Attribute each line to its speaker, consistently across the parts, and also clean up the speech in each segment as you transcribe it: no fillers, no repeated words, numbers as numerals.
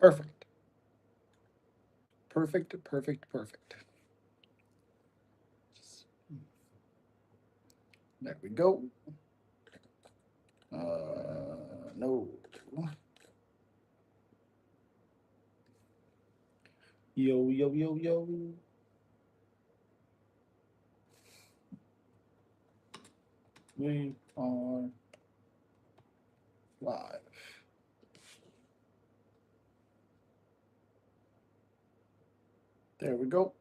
Speaker 1: Perfect. Perfect, perfect, perfect. There we go. No. Yo, yo, yo, yo. We are live. There we go.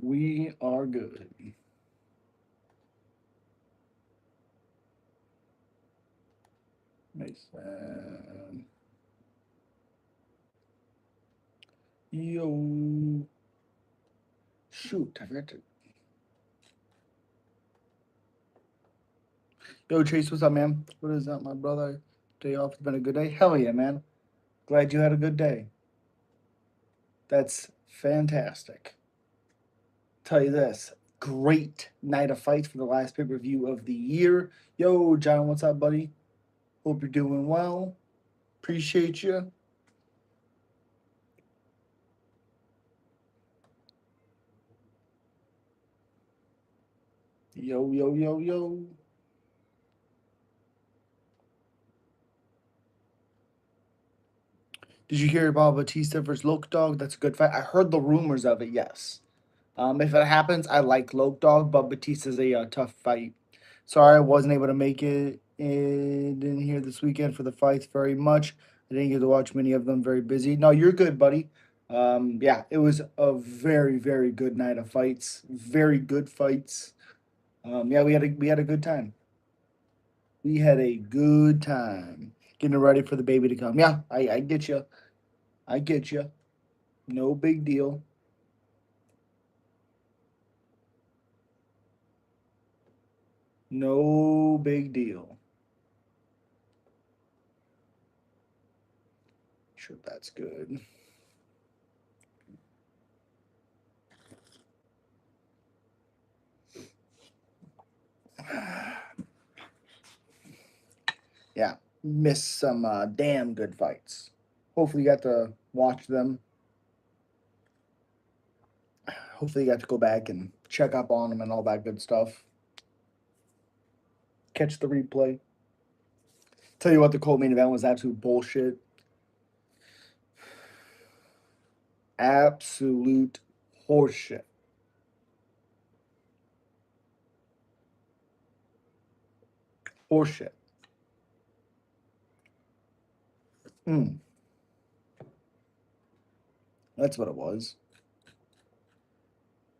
Speaker 1: We are good. Mason. Yo. Shoot, I forgot to. Yo, Chase, what's up, man? What is up, my brother? Day off has been a good day? Hell yeah, man. Glad you had a good day. That's fantastic. Tell you this, great night of fights for the last pay per view of the year. Yo, John, what's up, buddy? Hope you're doing well. Appreciate you. Yo, yo, yo, yo. Did you hear about Batista versus Loke Dog? That's a good fight. I heard the rumors of it, yes. If it happens, I like Loke Dog, but Batista's a tough fight. Sorry I wasn't able to make it in here this weekend for the fights very much. I didn't get to watch many of them. Very busy. No, you're good, buddy. Yeah, it was a very, very good night of fights. Very good fights. Yeah, we had a good time. We had a good time getting ready for the baby to come. Yeah, I get you. I get you. No big deal. No big deal. Sure, that's good. Yeah, missed some damn good fights. Hopefully, you got to watch them. Hopefully, you got to go back and check up on them and all that good stuff. Catch the replay. Tell you what, the Colt main event was absolute bullshit. Absolute horseshit. Horseshit. Mm, that's what it was.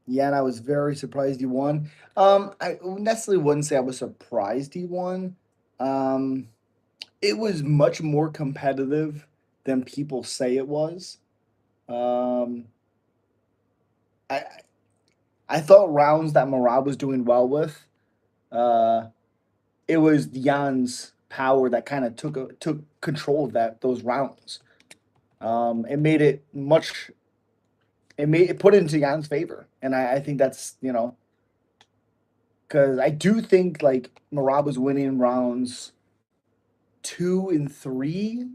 Speaker 1: Yeah, and I was very surprised he won. I necessarily wouldn't say I was surprised he won. Um, it was much more competitive than people say it was. Um, I I thought rounds that Merab was doing well with. Uh, it was Jan's power that kind of took control of those rounds. It made it much. It put it into Jan's favor, and I think that's because I do think like Merab was winning rounds 2 and 3.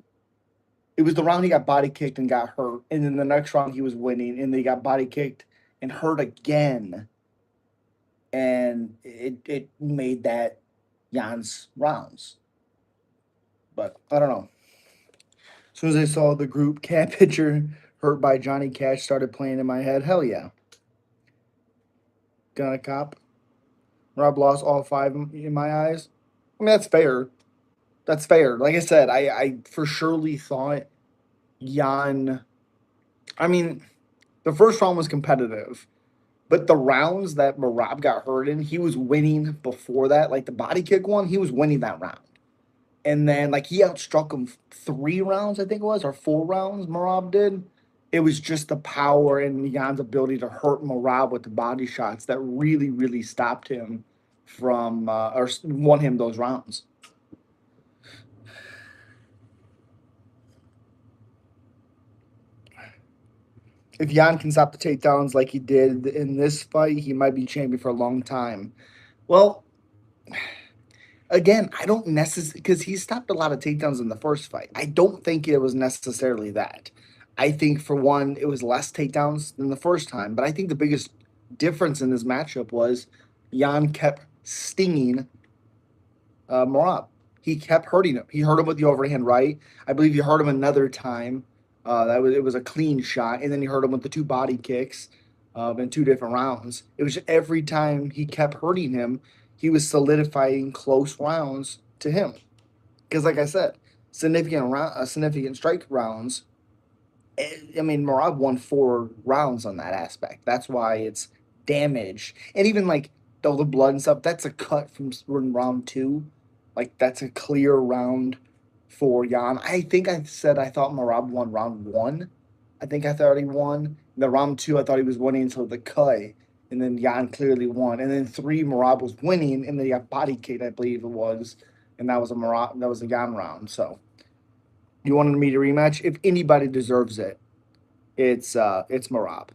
Speaker 1: It was the round he got body kicked and got hurt, and then the next round he was winning, and they got body kicked and hurt again, and it made that Jan's rounds. But I don't know. As soon as I saw the group cat picture hurt by Johnny Cash started playing in my head, hell yeah. Gonna cop. Rob lost all five in my eyes. I mean, that's fair. That's fair. Like I said, I for surely thought Jan. I mean, the first round was competitive, but the rounds that Merab got hurt in, he was winning before that. Like the body kick one, he was winning that round. And then like he outstruck him 3 rounds, I think it was, or 4 rounds. Merab did. It was just the power and Jan's ability to hurt Merab with the body shots that really, really stopped him from or won him those rounds. If Jan can stop the takedowns like he did in this fight, he might be champion for a long time. Well, Again, I don't necessarily because he stopped a lot of takedowns in the first fight. I don't think it was necessarily that. I think for one, it was less takedowns than the first time, but I think the biggest difference in this matchup was Jan kept stinging Merab. He kept hurting him. He hurt him with the overhand right. I believe he hurt him another time. It was a clean shot, and then he hurt him with the two body kicks in two different rounds. It was just every time he kept hurting him, he was solidifying close rounds to him. Because, like I said, significant strike rounds. I mean, Merab won 4 rounds on that aspect. That's why it's damaged. And even like all the blood and stuff, that's a cut from round two. Like that's a clear round for Jan. I think I said I thought Merab won round one. I think I thought he won. The round two, I thought he was winning until the cut. And then Jan clearly won. And then three, Merab was winning, and then he got body kicked, I believe it was. And that was a Jan round. So you wanted me to rematch? If anybody deserves it, it's Merab.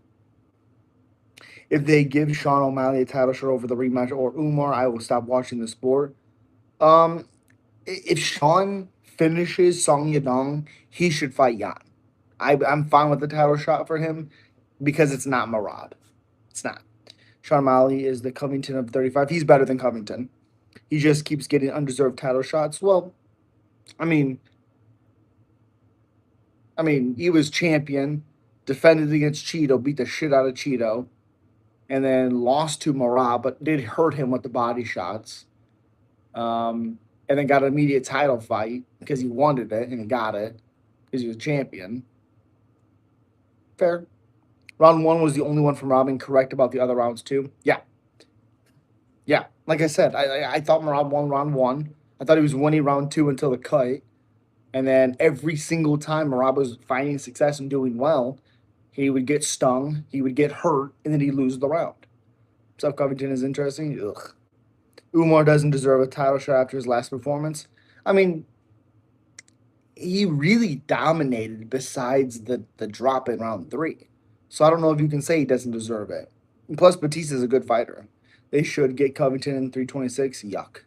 Speaker 1: If they give Sean O'Malley a title shot over the rematch or Umar, I will stop watching the sport. Um, if Sean finishes Song Yadong, he should fight Yan. I'm fine with the title shot for him because it's not Merab. It's not. Sean O'Malley is the Covington of 35. He's better than Covington. He just keeps getting undeserved title shots. Well, I mean, he was champion, defended against Cheeto, beat the shit out of Cheeto, and then lost to Merab, but did hurt him with the body shots. And then got an immediate title fight because he wanted it and he got it because he was champion. Fair. Round one was the only one from Robin correct about the other rounds too. Yeah, yeah. Like I said, I thought Merab won round one. I thought he was winning round two until the cut, and then every single time Merab was finding success and doing well, he would get stung, he would get hurt, and then he'd lose the round. Self Covington is interesting. Ugh. Umar doesn't deserve a title shot after his last performance. I mean, he really dominated besides the drop in round three. So I don't know if you can say he doesn't deserve it. And plus, Batista's a good fighter. They should get Covington in 326. Yuck.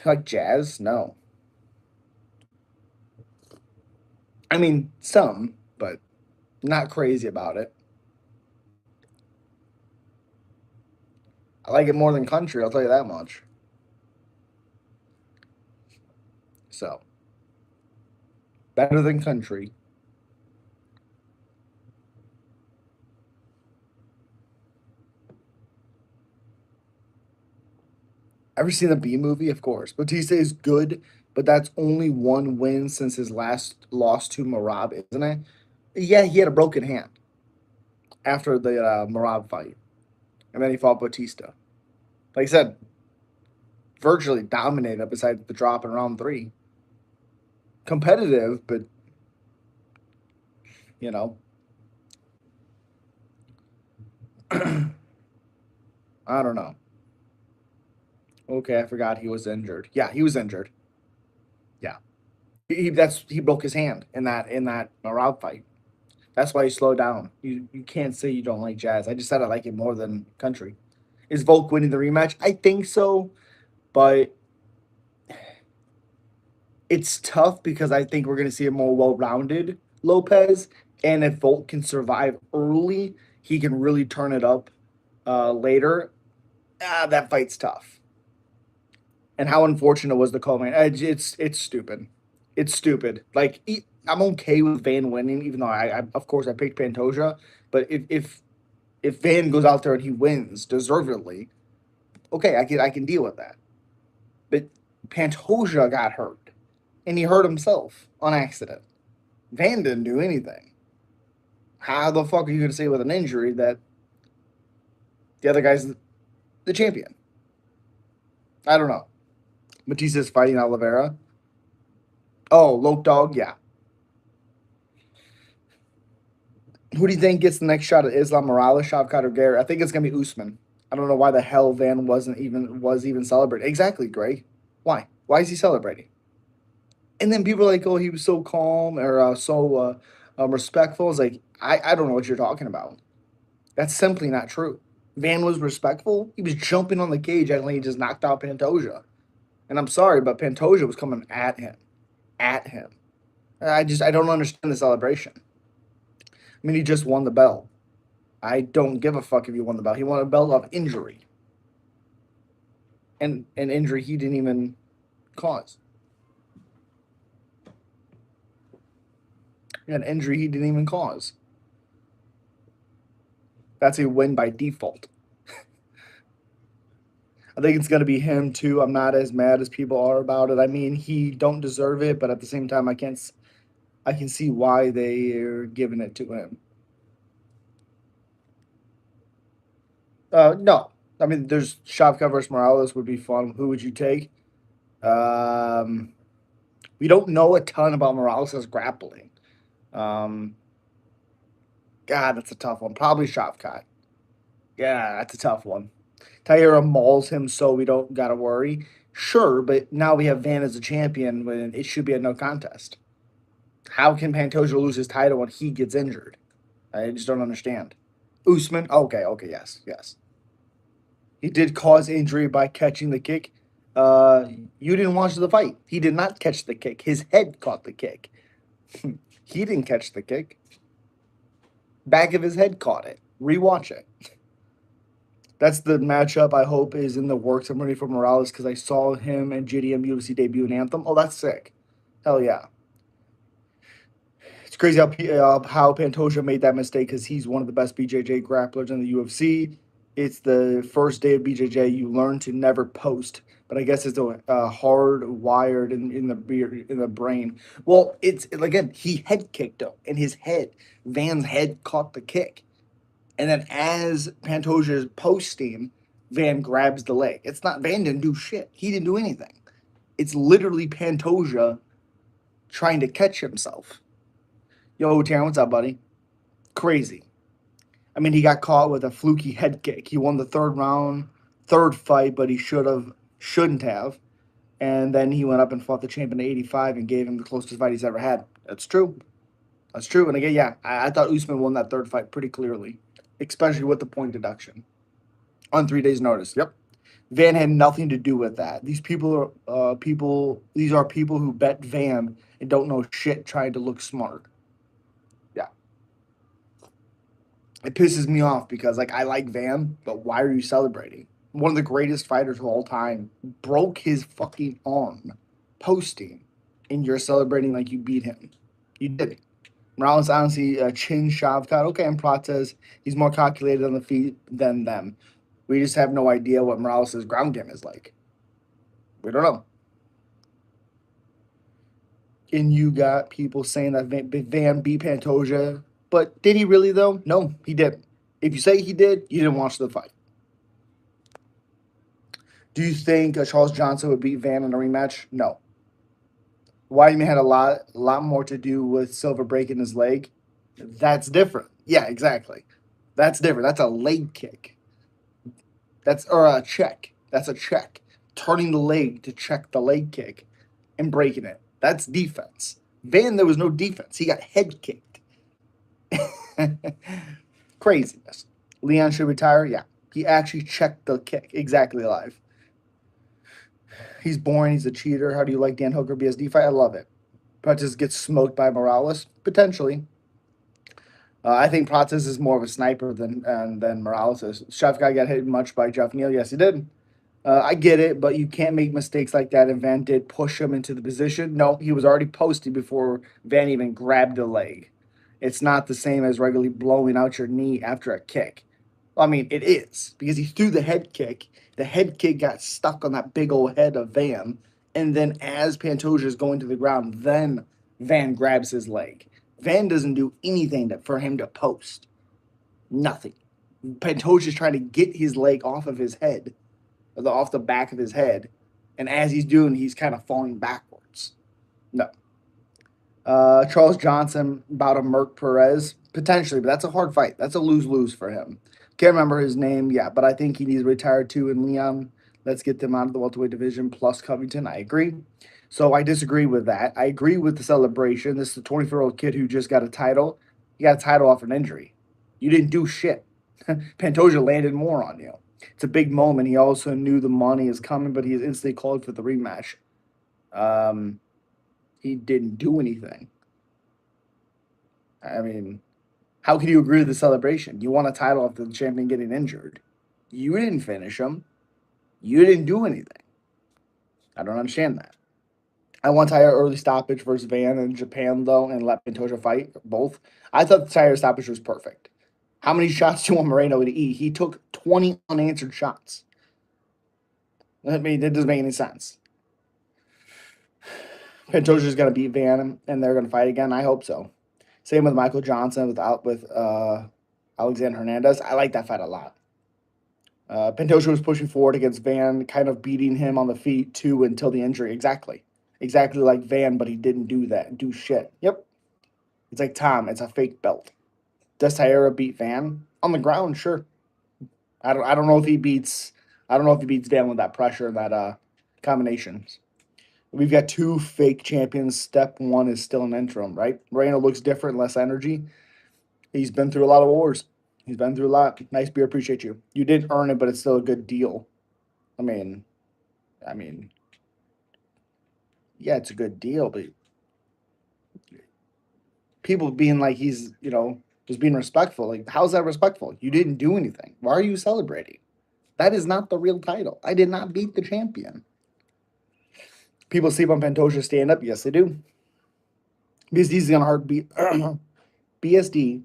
Speaker 1: Like Jazz? No. I mean, some, but not crazy about it. I like it more than country, I'll tell you that much. So, better than country. Ever seen the B movie? Of course. Batista is good, but that's only one win since his last loss to Merab, isn't it? Yeah, he had a broken hand after the Merab fight, and then he fought Batista. Like I said, virtually dominated besides the drop in round three. Competitive, but you know, I don't know. Okay, I forgot he was injured. Yeah, he was injured. Yeah, he broke his hand in that Merab fight. That's why he slowed down. You can't say you don't like Jazz. I just said I like it more than country. Is Volk winning the rematch? I think so, but it's tough because I think we're going to see a more well-rounded Lopez, and if Volk can survive early, he can really turn it up later. That fight's tough. And how unfortunate was the call, man? It's stupid. It's stupid. Like I'm okay with Van winning, even though I of course I picked Pantoja, but if Van goes out there and he wins deservedly, okay, I can deal with that. But Pantoja got hurt, and he hurt himself on accident. Van didn't do anything. How the fuck are you going to say with an injury that the other guy's the champion? I don't know. Batista's fighting Oliveira. Oh, Lope Dog, yeah. Who do you think gets the next shot at Islam Morales, Shavkat, or Garrett? I think it's gonna be Usman. I don't know why the hell Van was even celebrating. Exactly, Greg. Why? Why is he celebrating? And then people are like, "Oh, he was so calm or so respectful." It's like I don't know what you're talking about. That's simply not true. Van was respectful. He was jumping on the cage acting like he just knocked out Pantoja. And I'm sorry, but Pantoja was coming at him. At him. I don't understand the celebration. I mean, he just won the belt. I don't give a fuck if he won the belt. He won a belt of injury. And an injury he didn't even cause. An injury he didn't even cause. That's a win by default. I think it's going to be him too. I'm not as mad as people are about it. I mean, he don't deserve it, but at the same time, I can see why they are giving it to him. No, I mean, there's Shavkat versus Morales would be fun. Who would you take? Um, we don't know a ton about Morales' grappling. Um, God, that's a tough one. Probably Shavkat. Yeah, that's a tough one. Taira mauls him, so we don't gotta worry. Sure, but now we have Van as a champion when it should be a no contest. How can Pantoja lose his title when he gets injured? I just don't understand. Usman, okay, yes. He did cause injury by catching the kick. Uh, you didn't watch the fight. He did not catch the kick. His head caught the kick. He didn't catch the kick. Back of his head caught it. Rewatch it. That's the matchup I hope is in the works. I'm ready for Morales because I saw him and JDM UFC debut in Anthem. Oh, that's sick. Hell yeah. It's crazy how Pantoja made that mistake because he's one of the best BJJ grapplers in the UFC. It's the first day of BJJ. You learn to never post, but I guess it's hard wired in the brain. Well, it's again he head kicked him in his head. Van's head caught the kick, and then as Pantoja is posting, Van grabs the leg. It's not Van didn't do shit. He didn't do anything. It's literally Pantoja trying to catch himself. Yo, Taryn, what's up, buddy? Crazy. I mean, he got caught with a fluky head kick. He won the third round, third fight, but he shouldn't have. And then he went up and fought the champion at 85 and gave him the closest fight he's ever had. That's true. That's true. And again, yeah, I thought Usman won that third fight pretty clearly, especially with the point deduction on 3 days' notice. Yep. Van had nothing to do with that. These are people who bet Van and don't know shit trying to look smart. Yeah. It pisses me off because like I like Van, but why are you celebrating? One of the greatest fighters of all time broke his fucking arm posting, and you're celebrating like you beat him. You did. Morales honestly chin Shavkat. Okay, and Prates, he's more calculated on the feet than them. We just have no idea what Morales' ground game is like. We don't know. And you got people saying that Van beat Pantoja, but did he really though? No, he didn't. If you say he did, you didn't watch the fight. Do you think Charles Johnson would beat Van in a rematch? No. Weidman had a lot more to do with Silver breaking his leg. That's different. Yeah, exactly. That's different. That's a leg kick. Or a check. That's a check. Turning the leg to check the leg kick and breaking it. That's defense. Van, there was no defense. He got head kicked. Craziness. Leon should retire. Yeah, he actually checked the kick. Exactly live. He's boring. He's a cheater. How do you like Dan Hooker BSD fight? I love it. Prates gets smoked by Morales potentially. I think Prates is more of a sniper than Morales is. Shavkat got hit much by Jeff Neal. Yes, he did. I get it, but you can't make mistakes like that. And Van did push him into the position. No, he was already posted before Van even grabbed the leg. It's not the same as regularly blowing out your knee after a kick. I mean, it is because he threw the head kick. The head kick got stuck on that big old head of Van. And then as Pantoja is going to the ground, then Van grabs his leg. Van doesn't do anything for him to post. Nothing. Pantoja is trying to get his leg off of his head, off the back of his head. And as he's doing, he's kind of falling backwards. No. Charles Johnson about a Merck Perez. Potentially, but that's a hard fight. That's a lose-lose for him. Can't remember his name, yeah, but I think he needs to retire too. And Leon, let's get them out of the welterweight division plus Covington. I agree. So I disagree with that. I agree with the celebration. This is a 24-year-old kid who just got a title. He got a title off an injury. You didn't do shit. Pantoja landed more on you. It's a big moment. He also knew the money is coming, but he instantly called for the rematch. Um, he didn't do anything. I mean, how can you agree with the celebration? You won a title after the champion getting injured. You didn't finish him. You didn't do anything. I don't understand that. I want Tyre early stoppage versus Van in Japan, though, and let Pantoja fight both. I thought the Tyre stoppage was perfect. How many shots do you want Moreno to eat? He took 20 unanswered shots. I mean, it doesn't make any sense. Pantoja's going to beat Van, and they're going to fight again. I hope so. Same with Michael Johnson with Alexander Hernandez. I like that fight a lot. Pantoja was pushing forward against Van, kind of beating him on the feet too until the injury. Exactly like Van, but he didn't do shit. Yep, it's like Tom. It's a fake belt. Does Taira beat Van on the ground? Sure. I don't know if he beats. I don't know if he beats Van with that pressure and that combinations. We've got two fake champions. Step one is still an interim, right? Moreno looks different, less energy. He's been through a lot of wars. He's been through a lot. Nice beer, appreciate you. You didn't earn it, but it's still a good deal. I mean, I mean, yeah, it's a good deal, but people being like he's, just being respectful. Like, how's that respectful? You didn't do anything. Why are you celebrating? That is not the real title. I did not beat the champion. People sleep on Pantoja stand up. Yes, they do. BSD's gonna hard beat. BSD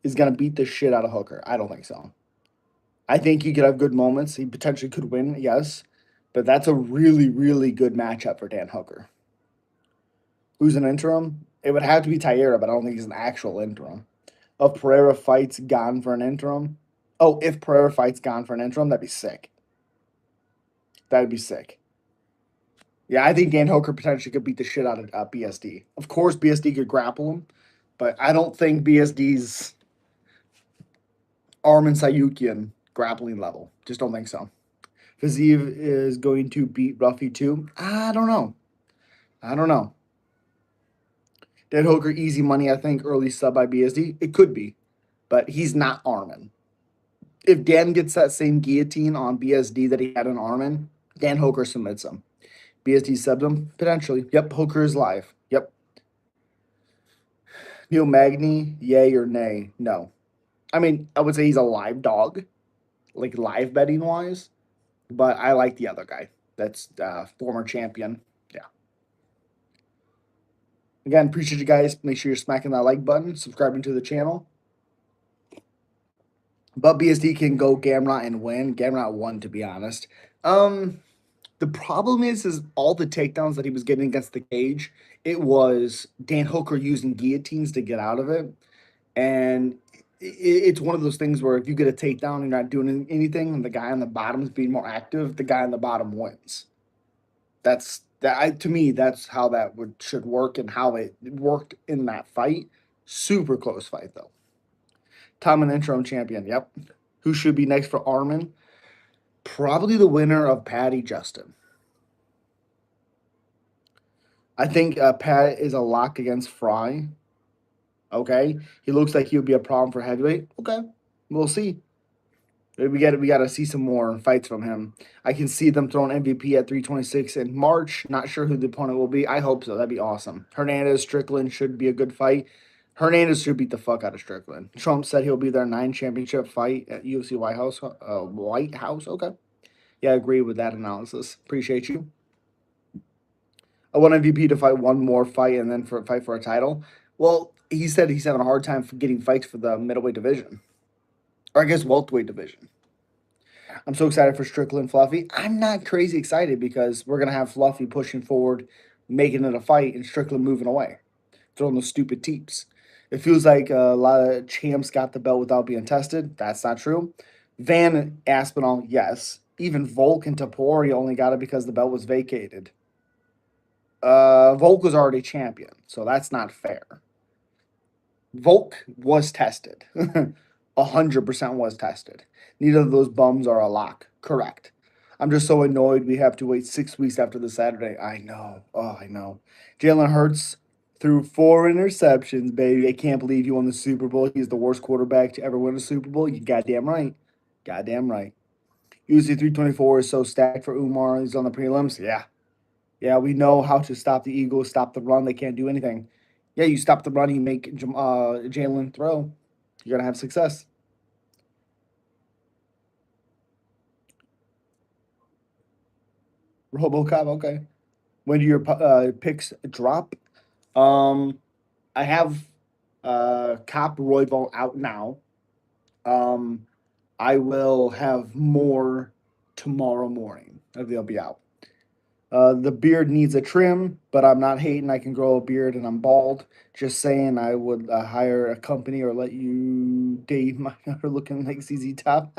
Speaker 1: is gonna beat the shit out of Hooker. I don't think so. I think he could have good moments. He potentially could win, yes, but that's a really, really good matchup for Dan Hooker. Who's an interim? It would have to be Taira, but I don't think he's an actual interim. If Pereira fights gone for an interim. Oh, if Pereira fights gone for an interim, that'd be sick. That'd be sick. Yeah, I think Dan Hooker potentially could beat the shit out of BSD. Of course, BSD could grapple him, but I don't think BSD's Armin Sayukian grappling level. Just don't think so. Fazeev is going to beat Ruffy too. I don't know. I don't know. Dan Hooker, easy money, I think, early sub by BSD. It could be, but he's not Armin. If Dan gets that same guillotine on BSD that he had on Armin, Dan Hooker submits him. BSD subbed him? Potentially. Yep, Hooker is live. Yep. Neil Magny, yay or nay? No. I mean, I would say he's a live dog, like live betting wise, but I like the other guy. That's former champion. Yeah. Again, appreciate you guys. Make sure you're smacking that like button, subscribing to the channel. But BSD can go Gamrot and win. Gamrot won, to be honest. The problem is all the takedowns that he was getting against the cage, it was Dan Hooker using guillotines to get out of it. And it's one of those things where if you get a takedown and you're not doing anything, and the guy on the bottom is being more active, the guy on the bottom wins. To me, that's how that should work and how it worked in that fight. Super close fight though. Tom and interim champion. Yep. Who should be next for Armin? Probably the winner of Patty Justin. I think Pat is a lock against Fry. Okay, he looks like he would be a problem for heavyweight. Okay, we'll see. We got to see some more fights from him. I can see them throwing MVP at 326 in March. Not sure who the opponent will be. I hope so. That'd be awesome. Hernandez Strickland should be a good fight. Hernandez should beat the fuck out of Strickland. Trump said he'll be their 9 championship fight at UFC White House. White House. Okay. Yeah, I agree with that analysis. Appreciate you. I want MVP to fight one more fight and then fight for a title. Well, he said he's having a hard time getting fights for the middleweight division, or I guess welterweight division. I'm so excited for Strickland Fluffy. I'm not crazy excited because we're gonna have Fluffy pushing forward, making it a fight, and Strickland moving away, throwing those stupid teeps. It feels like a lot of champs got the belt without being tested. That's not true. Van Aspinall, yes. Even Volk and Tapori only got it because the belt was vacated. Volk was already champion, so that's not fair. Volk was tested. 100% was tested. Neither of those bums are a lock. Correct. I'm just so annoyed we have to wait 6 weeks after the Saturday. I know. Oh, I know. Jalen Hurts, threw 4 interceptions, baby. I can't believe you won the Super Bowl. He's the worst quarterback to ever win a Super Bowl. You goddamn right. Goddamn right. UC 324 is so stacked for Umar. He's on the prelims. Yeah. Yeah, we know how to stop the Eagles, stop the run. They can't do anything. Yeah, you stop the run, you make Jalen throw. You're going to have success. Robocop, okay. When do your picks drop? Um, I have Kape Royval out now. Um, I will have more tomorrow morning. They'll be out. The beard needs a trim, but I'm not hating. I can grow a beard and I'm bald. Just saying, I would hire a company or let you date my daughter looking like ZZ Top.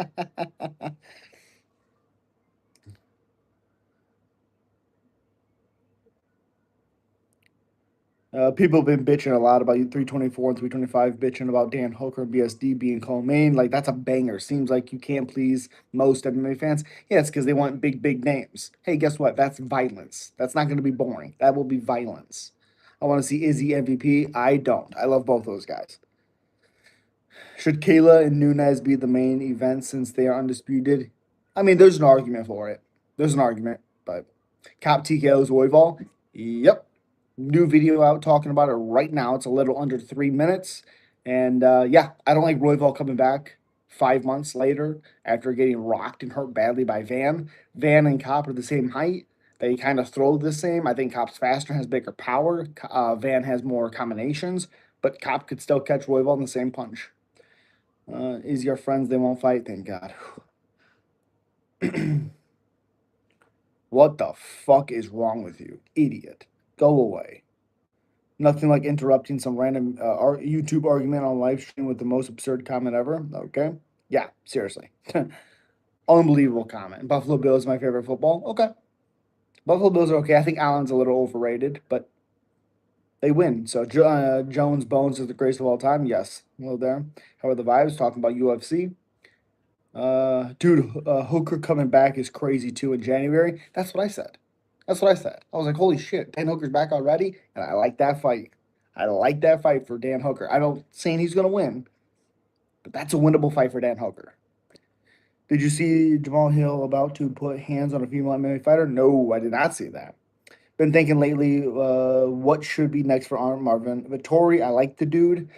Speaker 1: People have been bitching a lot about you 324 and 325, bitching about Dan Hooker and BSD being co-main. Like, that's a banger. Seems like you can't please most MMA fans. Yeah, it's because they want big, big names. Hey, guess what? That's violence. That's not going to be boring. That will be violence. I want to see Izzy MVP. I don't. I love both those guys. Should Kayla and Nunez be the main event since they are undisputed? I mean, there's an argument for it. There's an argument, but Cop TKO's Royval. Yep. New video out talking about it right now. It's a little under 3 minutes. And yeah, I don't like Royval coming back 5 months later after getting rocked and hurt badly by Van. Van and Cop are the same height. They kind of throw the same. I think Cop's faster, has bigger power. Van has more combinations, but Cop could still catch Royval in the same punch. Is your friends, they won't fight, thank God. What the fuck is wrong with you? Idiot. Go away. Nothing like interrupting some random YouTube argument on live stream with the most absurd comment ever. Okay. Yeah, seriously. Unbelievable comment. Buffalo Bills is my favorite football. Okay. Buffalo Bills are okay. I think Allen's a little overrated, but they win. So Jones Bones is the greatest of all time. Yes. Hello there. How are the vibes? Talking about UFC. Dude, Hooker coming back is crazy too in January. That's what I said. That's what I said. I was like, holy shit, Dan Hooker's back already, and I like that fight. I like that fight for Dan Hooker. I don't saying he's gonna win, but that's a winnable fight for Dan Hooker. Did you see Jamal Hill about to put hands on a female MMA fighter? No, I did not see that. Been thinking lately, what should be next for Arm Marvin Vittori? I like the dude.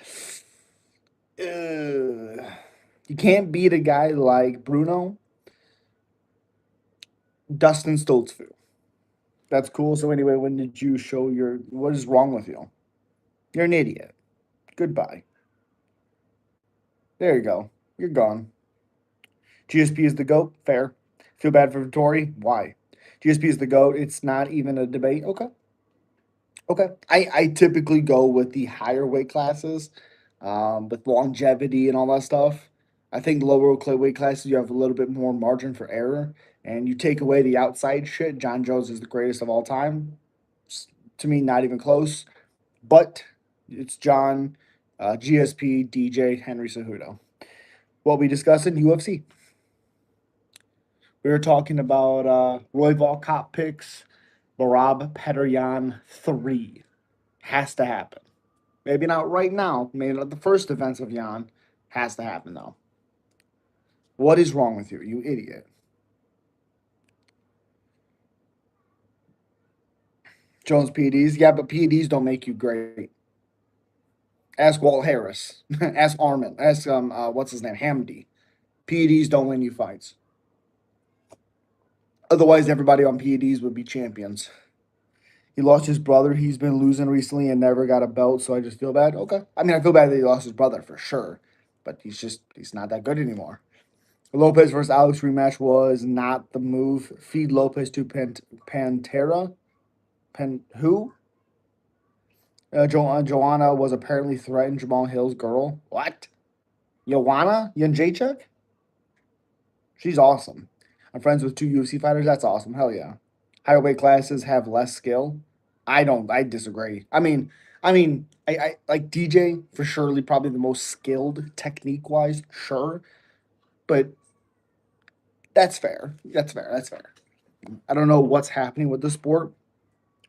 Speaker 1: You can't beat a guy like Bruno, Dustin Stoltzfus. That's cool. So anyway, when did you show your? What is wrong with you? You're an idiot. Goodbye. There you go. You're gone. GSP is the goat. Fair. Feel bad for Vittori. Why? GSP is the goat. It's not even a debate. Okay. Okay. I typically go with the higher weight classes, with longevity and all that stuff. I think lower weight classes you have a little bit more margin for error, and you take away the outside shit. John Jones is the greatest of all time. To me, not even close. But it's John, GSP, DJ, Henry Cejudo. What we discussed in UFC. We were talking about Royval Cop picks, Merab Petr 3. Has to happen. Maybe not right now. Maybe not the first defense of Jan. Has to happen though. What is wrong with you, you idiot? Jones PEDs. Yeah, but PEDs don't make you great. Ask Walt Harris. Ask Armin. Ask what's his name? Hamdi. PEDs don't win you fights. Otherwise, everybody on PEDs would be champions. He lost his brother. He's been losing recently and never got a belt, so I just feel bad. Okay. I mean, I feel bad that he lost his brother for sure, but he's not that good anymore. Lopez versus Alex rematch was not the move. Feed Lopez to Pantera. Who? Joanna was apparently threatened Jamal Hill's girl. What? Joanna Jędrzejczyk? She's awesome. I'm friends with two UFC fighters. That's awesome. Hell yeah. Higher weight classes have less skill. I don't. I disagree. I like DJ for surely probably the most skilled technique wise. Sure, but that's fair. That's fair. That's fair. I don't know what's happening with the sport.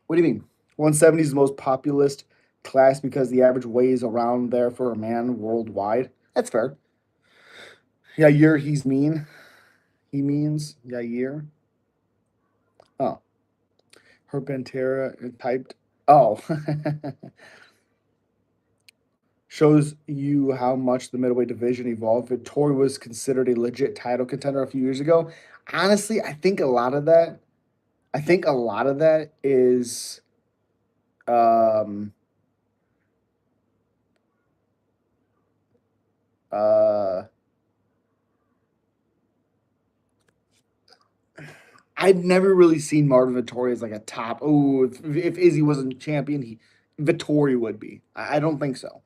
Speaker 1: What do you mean? 170 is the most populist Class because the average weight is around there for a man worldwide. That's fair. Yair, he's mean. He means Yair. Oh, her Pantera typed. Oh, shows you how much the middleweight division evolved. Vittori was considered a legit title contender a few years ago. Honestly, I think a lot of that. I think a lot of that is. Um, uh, I'd never really seen Marvin Vittori as like a top. Oh, if Izzy wasn't champion, Vittori would be. I don't think so.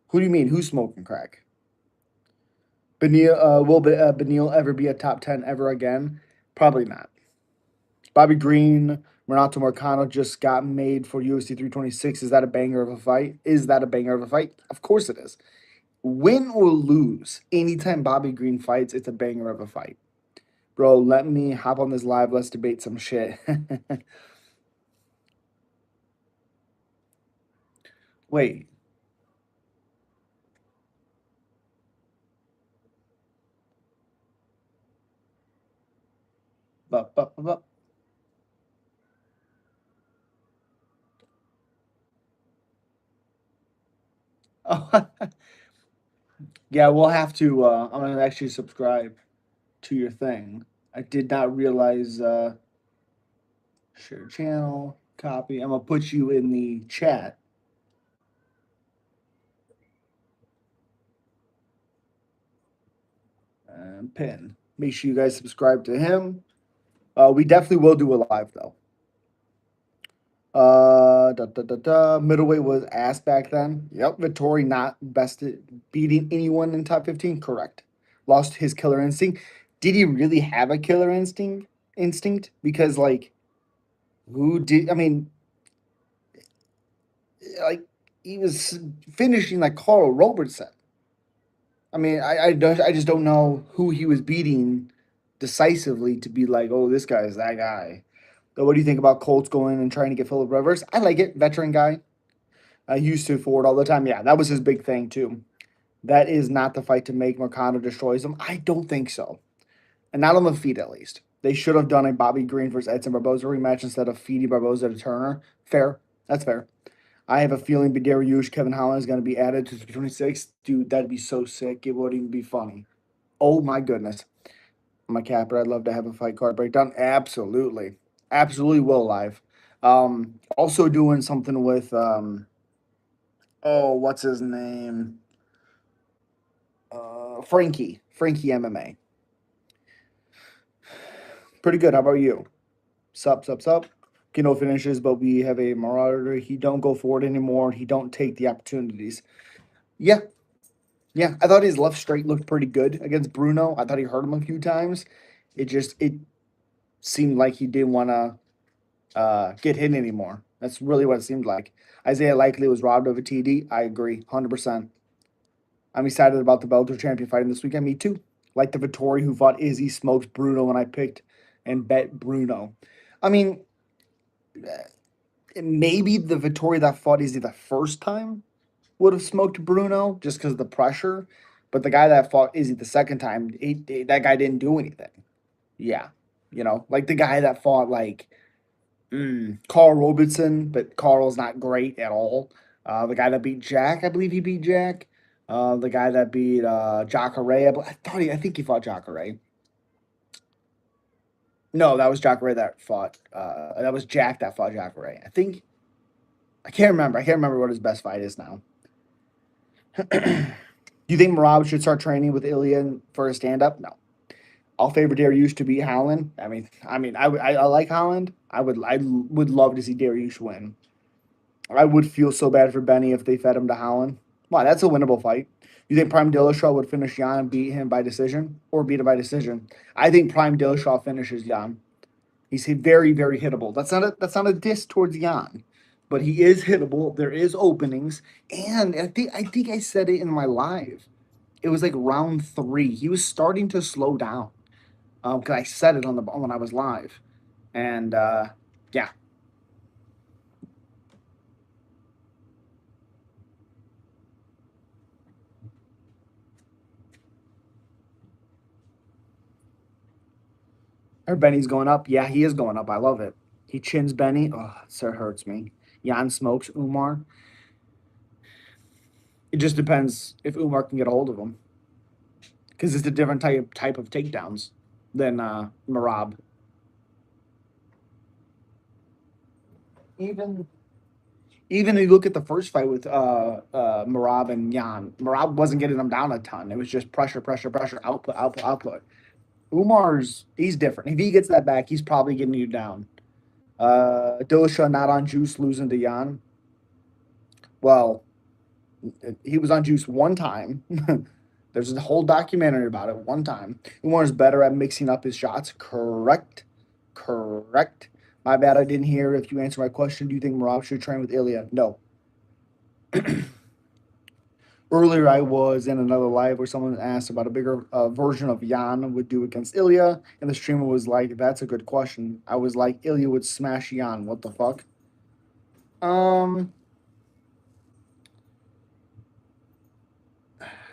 Speaker 1: Who do you mean? Who's smoking crack? Will Benil ever be a top 10 ever again? Probably not. Bobby Green, Renato Marcano just got made for UFC 326. Is that a banger of a fight? Is that a banger of a fight? Of course it is. Win or lose, anytime Bobby Green fights, it's a banger of a fight. Bro, let me hop on this live. Let's debate some shit. Wait. But. Oh, yeah, we'll have to. I'm going to actually subscribe to your thing. I did not realize. Share channel, copy. I'm going to put you in the chat. Pin. Make sure you guys subscribe to him. We definitely will do a live though. Middleweight was ass back then. Yep. Vittori not bested, beating anyone in top 15. Correct. Lost his killer instinct. Did he really have a killer instinct? Because like, who did? I mean, like he was finishing like Carl Robertson. I mean, I just don't know who he was beating decisively to be like, oh, this guy is that guy. So what do you think about Colts going and trying to get Philip Rivers? I like it. Veteran guy. I used to forward all the time. Yeah, that was his big thing too. That is not the fight to make. Mercado destroys him. I don't think so. And not on the feet at least. They should have done a Bobby Green versus Edson Barboza rematch instead of feeding Barboza to Turner. Fair. That's fair. I have a feeling Dariush, Kevin Holland is going to be added to 26. Dude, that'd be so sick. It wouldn't even be funny. Oh my goodness. I'm a capper. I'd love to have a fight card breakdown. Absolutely. Absolutely will live. Also doing something with oh, what's his name? Frankie. Frankie MMA. Pretty good. How about you? Sup. Kino finishes, but we have a Marauder. He don't go forward anymore. He don't take the opportunities. Yeah, yeah. I thought his left straight looked pretty good against Bruno. I thought he hurt him a few times. It seemed like he didn't want to get hit anymore. That's really what it seemed like. Isaiah Likely was robbed of a TD. I agree, 100%. I'm excited about the Bellator champion fighting this weekend. Me too. Like the Vittori who fought Izzy smoked Bruno when I picked and bet Bruno. I mean, maybe the Vittori that fought Izzy the first time would have smoked Bruno just because of the pressure. But the guy that fought Izzy the second time, that guy didn't do anything. Yeah. Like the guy that fought like Carl Robertson, but Carl's not great at all. The guy that beat Jack, I believe he beat Jack. The guy that beat Jacare, I think he fought Jacare. No, that was Jacare that fought. That was Jack that fought Jacare. I think I can't remember. I can't remember what his best fight is now. Do you think Merab should start training with Ilian for a stand up? No. I'll favor Dariush to beat Holland. I like Holland. I would love to see Dariush win. I would feel so bad for Benny if they fed him to Holland. Wow, that's a winnable fight. You think Prime Dillashaw would finish Jan and beat him by decision or beat him by decision? I think Prime Dillashaw finishes Jan. He's very, very hittable. That's not a diss towards Jan, but he is hittable. There is openings, and I think I said it in my live. It was like round 3. He was starting to slow down. Because I said it on the when I was live, and yeah, Or Benny's going up. Yeah, he is going up. I love it. He chins Benny. Oh, it hurts me. Jan smokes Umar. It just depends if Umar can get a hold of him because it's a different type of takedowns than Merab. Even even if you look at the first fight with Merab and Jan, Merab wasn't getting him down a ton. It was just pressure, pressure, pressure, output, output, output. Umar's he's different. If he gets that back, he's probably getting you down. Dillashaw not on juice, losing to Jan. Well, he was on juice one time. There's a whole documentary about it. One time, Umar's better at mixing up his shots. Correct, correct. My bad, I didn't hear if you answered my question. Do you think Merab should train with Ilya? No. Earlier, I was in another live where someone asked about a bigger version of Jan would do against Ilya, and the streamer was like, "That's a good question." I was like, "Ilya would smash Jan. What the fuck?" Um,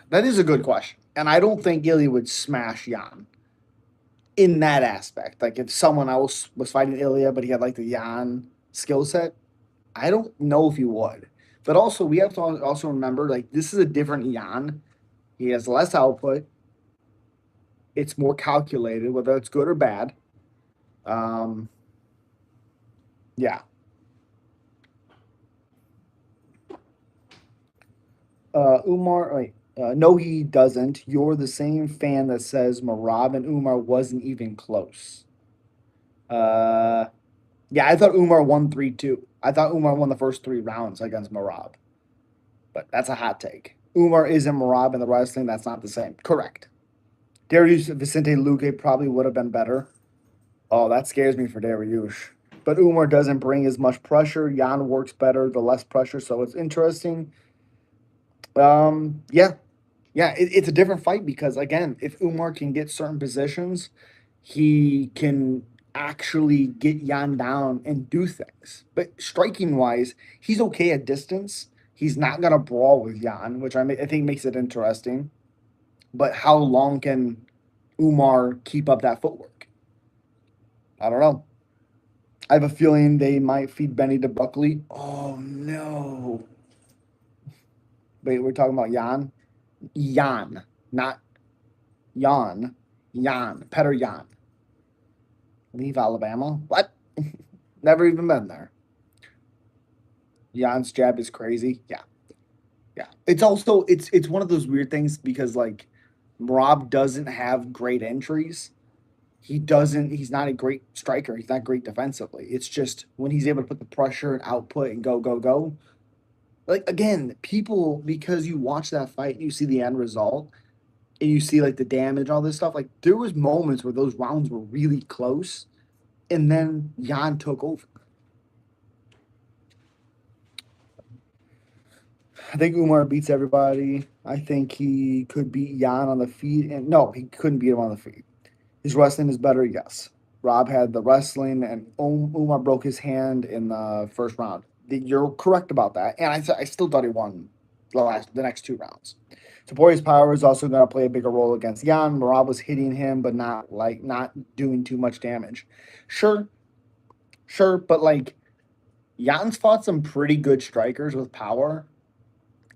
Speaker 1: that is a good question, and I don't think Ilya would smash Jan in that aspect. Like if someone else was fighting Ilya, but he had like the Jan skill set, I don't know if he would. But also, we have to also remember like this is a different Jan. He has less output. It's more calculated, whether it's good or bad. Um, yeah. Umar, wait. No, he doesn't. You're the same fan that says Merab and Umar wasn't even close. Uh, yeah, I thought Umar won 3-2. I thought Umar won the first 3 rounds against Merab, but that's a hot take. Umar isn't Merab in the wrestling. That's not the same. Correct. Darius Vicente Luque probably would have been better. Oh, that scares me for Darius. But Umar doesn't bring as much pressure. Jan works better, the less pressure, so it's interesting. Yeah, yeah, it's a different fight because again, if Umar can get certain positions, he can actually get Jan down and do things. But striking wise, he's okay at distance. He's not gonna brawl with Jan, which I think makes it interesting. But how long can Umar keep up that footwork? I don't know. I have a feeling they might feed Benny to Buckley. Oh no! Wait, we're talking about Jan. Jan, not Jan. Jan. Petr Jan. Leave Alabama? What? Never even been there. Jan's jab is crazy. Yeah, yeah. It's also it's one of those weird things because like Rob doesn't have great entries. He doesn't. He's not a great striker. He's not great defensively. It's just when he's able to put the pressure and output and go go go. Like again, people because you watch that fight, and you see the end result, and you see like the damage, all this stuff. Like there was moments where those rounds were really close, and then Jan took over. I think Umar beats everybody. I think he could beat Jan on the feet, and no, he couldn't beat him on the feet. His wrestling is better, yes. Rob had the wrestling, and Umar broke his hand in the first round. You're correct about that, and I still thought he won the next 2 rounds. Toporia's power is also going to play a bigger role against Jan. Rob was hitting him, but not doing too much damage. Sure, sure, but like Jan's fought some pretty good strikers with power,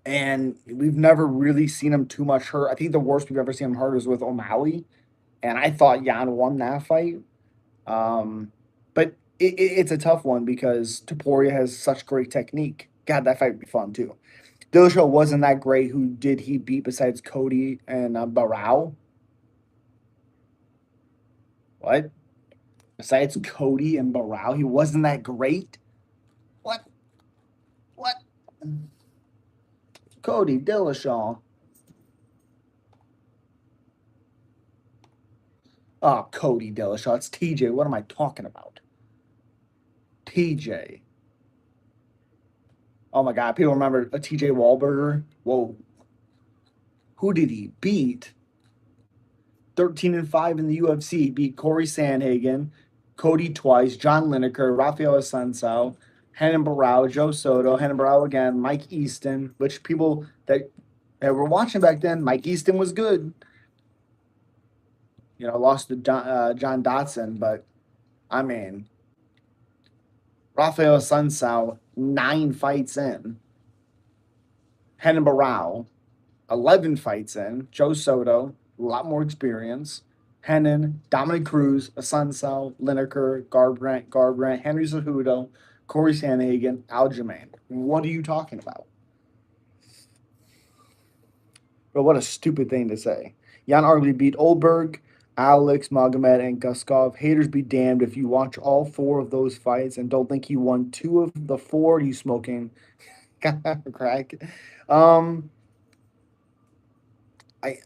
Speaker 1: and we've never really seen him too much hurt. I think the worst we've ever seen him hurt is with O'Malley, and I thought Jan won that fight. But it's a tough one because Topuria has such great technique. God, that fight would be fun too. Dillashaw wasn't that great. Who did he beat besides Cody and Barao? What? Besides Cody and Barao, he wasn't that great. What? What? Cody Dillashaw. Oh, Cody Dillashaw. It's TJ. What am I talking about? TJ. Oh my God. People remember a TJ Wahlberger. Whoa. Who did he beat? 13-5 in the UFC. Beat Corey Sandhagen, Cody twice, John Lineker, Rafael Assunção, Renan Barao, Joe Soto, Renan Barao again, Mike Easton, which people that were watching back then, Mike Easton was good. Lost to John Dotson, but I mean, Rafael Sunsao, 9 fights in. Renan Barao, 11 fights in. Joe Soto, a lot more experience. Henan, Dominic Cruz, Asuncao, Lineker, Garbrandt, Henry Cejudo, Corey Sandhagen, Aljamain. What are you talking about? But what a stupid thing to say. Jan arguably beat Oldberg, Alex, Magomed, and Guskov. Haters be damned if you watch all four of those fights and don't think he won two of the four. You smoking crack? Um, I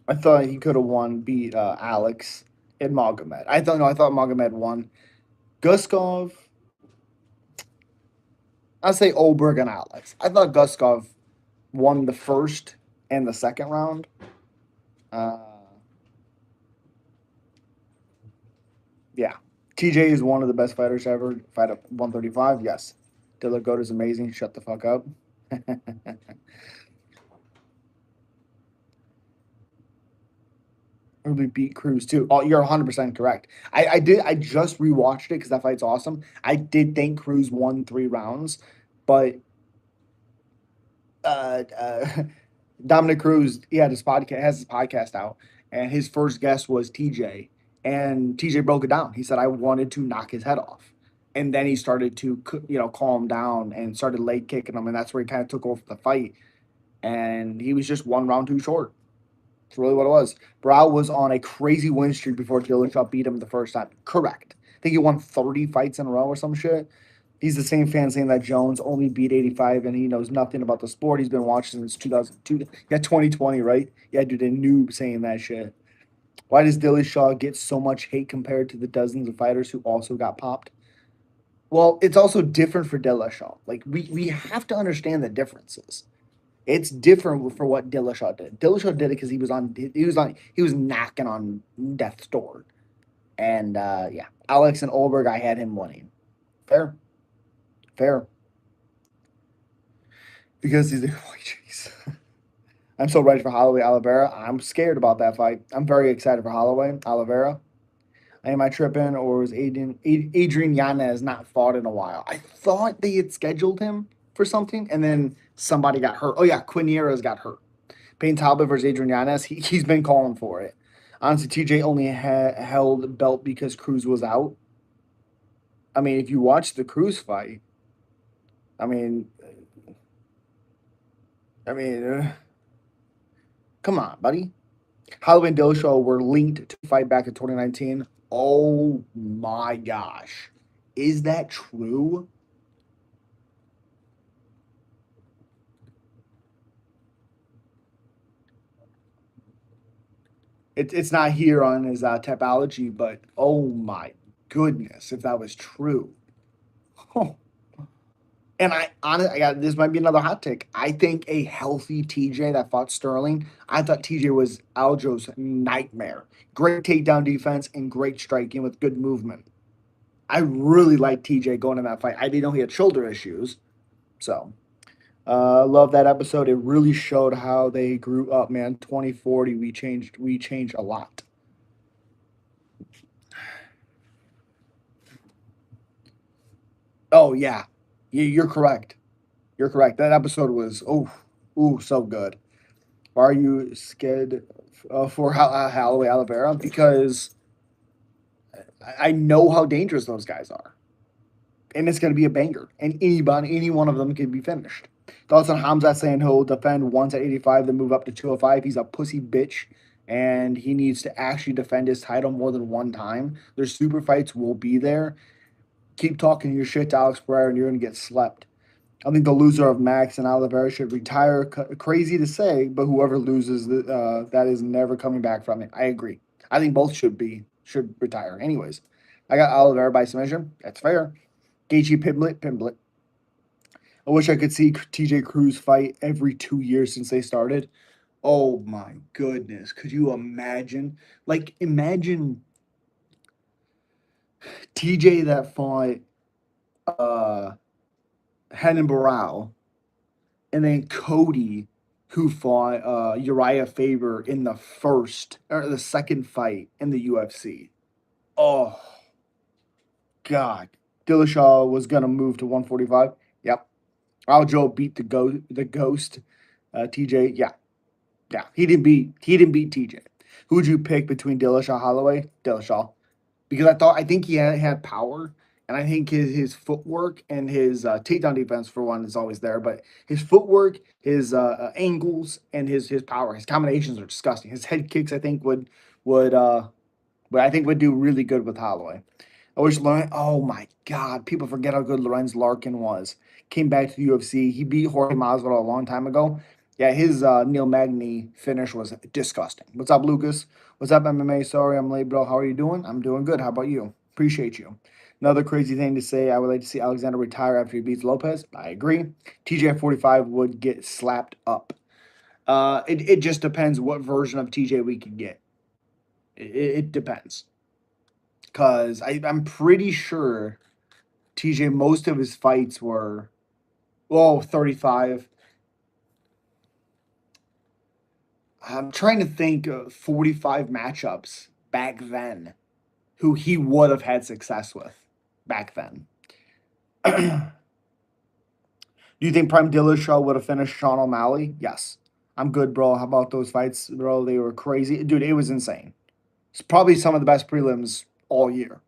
Speaker 1: I thought he could have beat Alex and Magomed. I thought Magomed won. Guskov, I say Oldberg and Alex. I thought Guskov won the first and the second round. Uh, yeah, TJ is one of the best fighters ever. Fight at 135. Yes, Dilla Goat is amazing. Shut the fuck up. Really beat Cruz too. Oh, you're 100% correct. I did. I just rewatched it because that fight's awesome. I did think Cruz won 3 rounds, but uh, Dominic Cruz, he had his podcast, has his podcast out, and his first guest was TJ, and TJ broke it down. He said, "I wanted to knock his head off," and then he started to calm down and started leg kicking him, and that's where he kind of took over the fight, and he was just 1 round too short. That's really what it was. Brow was on a crazy win streak before Dillashaw beat him the first time. Correct. I think he won 30 fights in a row or some shit. He's the same fan saying that Jones only beat 85 and he knows nothing about the sport. He's been watching since 2002. Yeah, 2020, right? Yeah, dude, a noob saying that shit. Why does Dillashaw get so much hate compared to the dozens of fighters who also got popped? Well, it's also different for Dillashaw. Like we have to understand the differences. It's different for what Dillashaw did. Dillashaw did it because he was knocking on death's door. And yeah, Alex and Olberg, I had him winning. Fair, fair. Because he's like, oh, jeez. I'm so ready for Holloway Oliveira. I'm scared about that fight. I'm very excited for Holloway Oliveira. Am I tripping, or was Adrian Yanez not fought in a while? I thought they had scheduled him for something, and then somebody got hurt. Oh yeah, Quinieras got hurt. Payne Talbot versus Adrian Yanez. He's been calling for it. Honestly, TJ only held belt because Cruz was out. I mean, if you watch the Cruz fight, I mean, I mean, come on, buddy. Holloway and Dillashaw were linked to fight back in 2019. Oh my gosh. Is that true? It's not here on his Tapology, but oh my goodness, if that was true. Oh. And I got this might be another hot take. I think a healthy TJ that fought Sterling, I thought TJ was Aljo's nightmare. Great takedown defense and great striking with good movement. I really liked TJ going in that fight. I didn't know he had shoulder issues. So love that episode. It really showed how they grew up, man. 2040, we changed a lot. Oh yeah. You're correct. You're correct. That episode was so good. Why are you scared for Holloway Oliveira? Because I know how dangerous those guys are, and it's going to be a banger. And any one of them can be finished. Thoughts on Hamzat saying he'll defend once at 85, then move up to 205. He's a pussy bitch, and he needs to actually defend his title more than one time. Their super fights will be there. Keep talking your shit to Alex Pereira, and you're going to get slept. I think the loser of Max and Oliveira should retire. Crazy to say, but whoever loses, that is never coming back from it. I agree. I think both should retire. Anyways, I got Oliveira by submission. That's fair. Gaethje Pimblett. I wish I could see TJ Cruz fight every 2 years since they started. Oh my goodness. Could you imagine? Like, imagine TJ that fought. uh, Henan Barrow, and then Cody, who fought Uriah Faber in the first or the second fight in the UFC. Oh God, Dillashaw was gonna move to 145. Yep, Aljo beat the ghost, TJ. Yeah, yeah, he didn't beat TJ. Who'd you pick between Dillashaw Holloway? Dillashaw, because I think he had power, and I think his footwork and his takedown defense for one is always there, but his footwork, his angles, and his power, his combinations are disgusting. His head kicks, I think would I think would do really good with Holloway. I wish Loren. Oh my God, people forget how good Lorenz Larkin was. Came back to the UFC. He beat Jorge Masvidal a long time ago. Yeah, his Neil Magny finish was disgusting. What's up, Lucas? What's up, MMA? Sorry, I'm late, bro. How are you doing? I'm doing good. How about you? Appreciate you. Another crazy thing to say. I would like to see Alexander retire after he beats Lopez. I agree. TJ at 45 would get slapped up. It just depends what version of TJ we could get. It depends because I'm pretty sure TJ, most of his fights were, well, 35. I'm trying to think of 45 matchups back then who he would have had success with back then. Do you think Prime Dillashaw would have finished Sean O'Malley? Yes. I'm good, bro. How about those fights, bro? They were crazy. Dude, it was insane. It's probably some of the best prelims all year.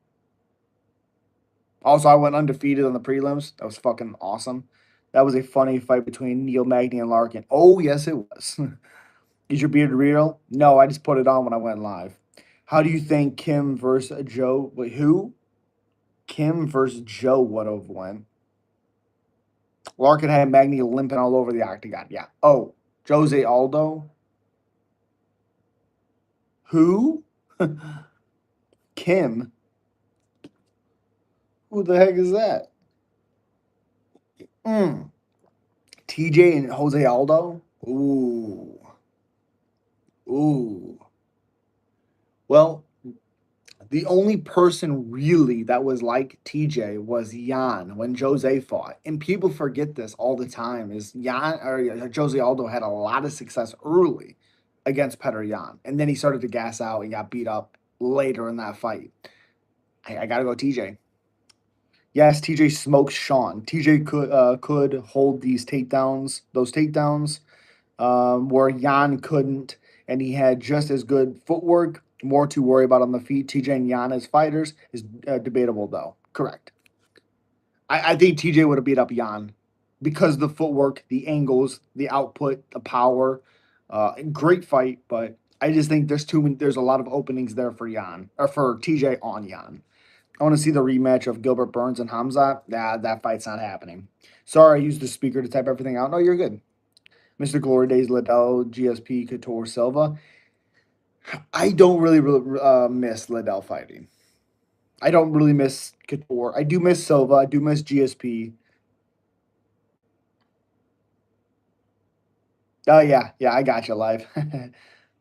Speaker 1: Also, I went undefeated on the prelims. That was fucking awesome. That was a funny fight between Neil Magny and Larkin. Oh, yes, it was. Is your beard real? No, I just put it on when I went live. How do you think Kim versus Joe? Wait, who? Kim versus Joe would have won. Larkin had Magny limping all over the octagon. Yeah. Oh, Jose Aldo. Who? Kim. Who the heck is that? Mm. TJ and Jose Aldo. Ooh. Ooh. Well, the only person really that was like TJ was Jan when Jose fought. And people forget this all the time is Jan or Jose Aldo had a lot of success early against Petr Yan. And then he started to gas out and got beat up later in that fight. I gotta go TJ. Yes, TJ smokes Sean. TJ could hold those takedowns, where Jan couldn't, and he had just as good footwork. More to worry about on the feet. TJ and Jan as fighters is debatable, though. Correct. I think TJ would have beat up Jan because the footwork, the angles, the output, the power. Great fight, but I just think there's too many. There's a lot of openings there for Jan or for TJ on Jan. I want to see the rematch of Gilbert Burns and Hamza. Nah, that fight's not happening. Sorry, I used the speaker to type everything out. No, you're good. Mr. Glory Days, Liddell, GSP, Couture, Silva. I don't really miss Liddell fighting. I don't really miss Couture. I do miss Silva. I do miss GSP. Oh, yeah. Yeah, I got you live.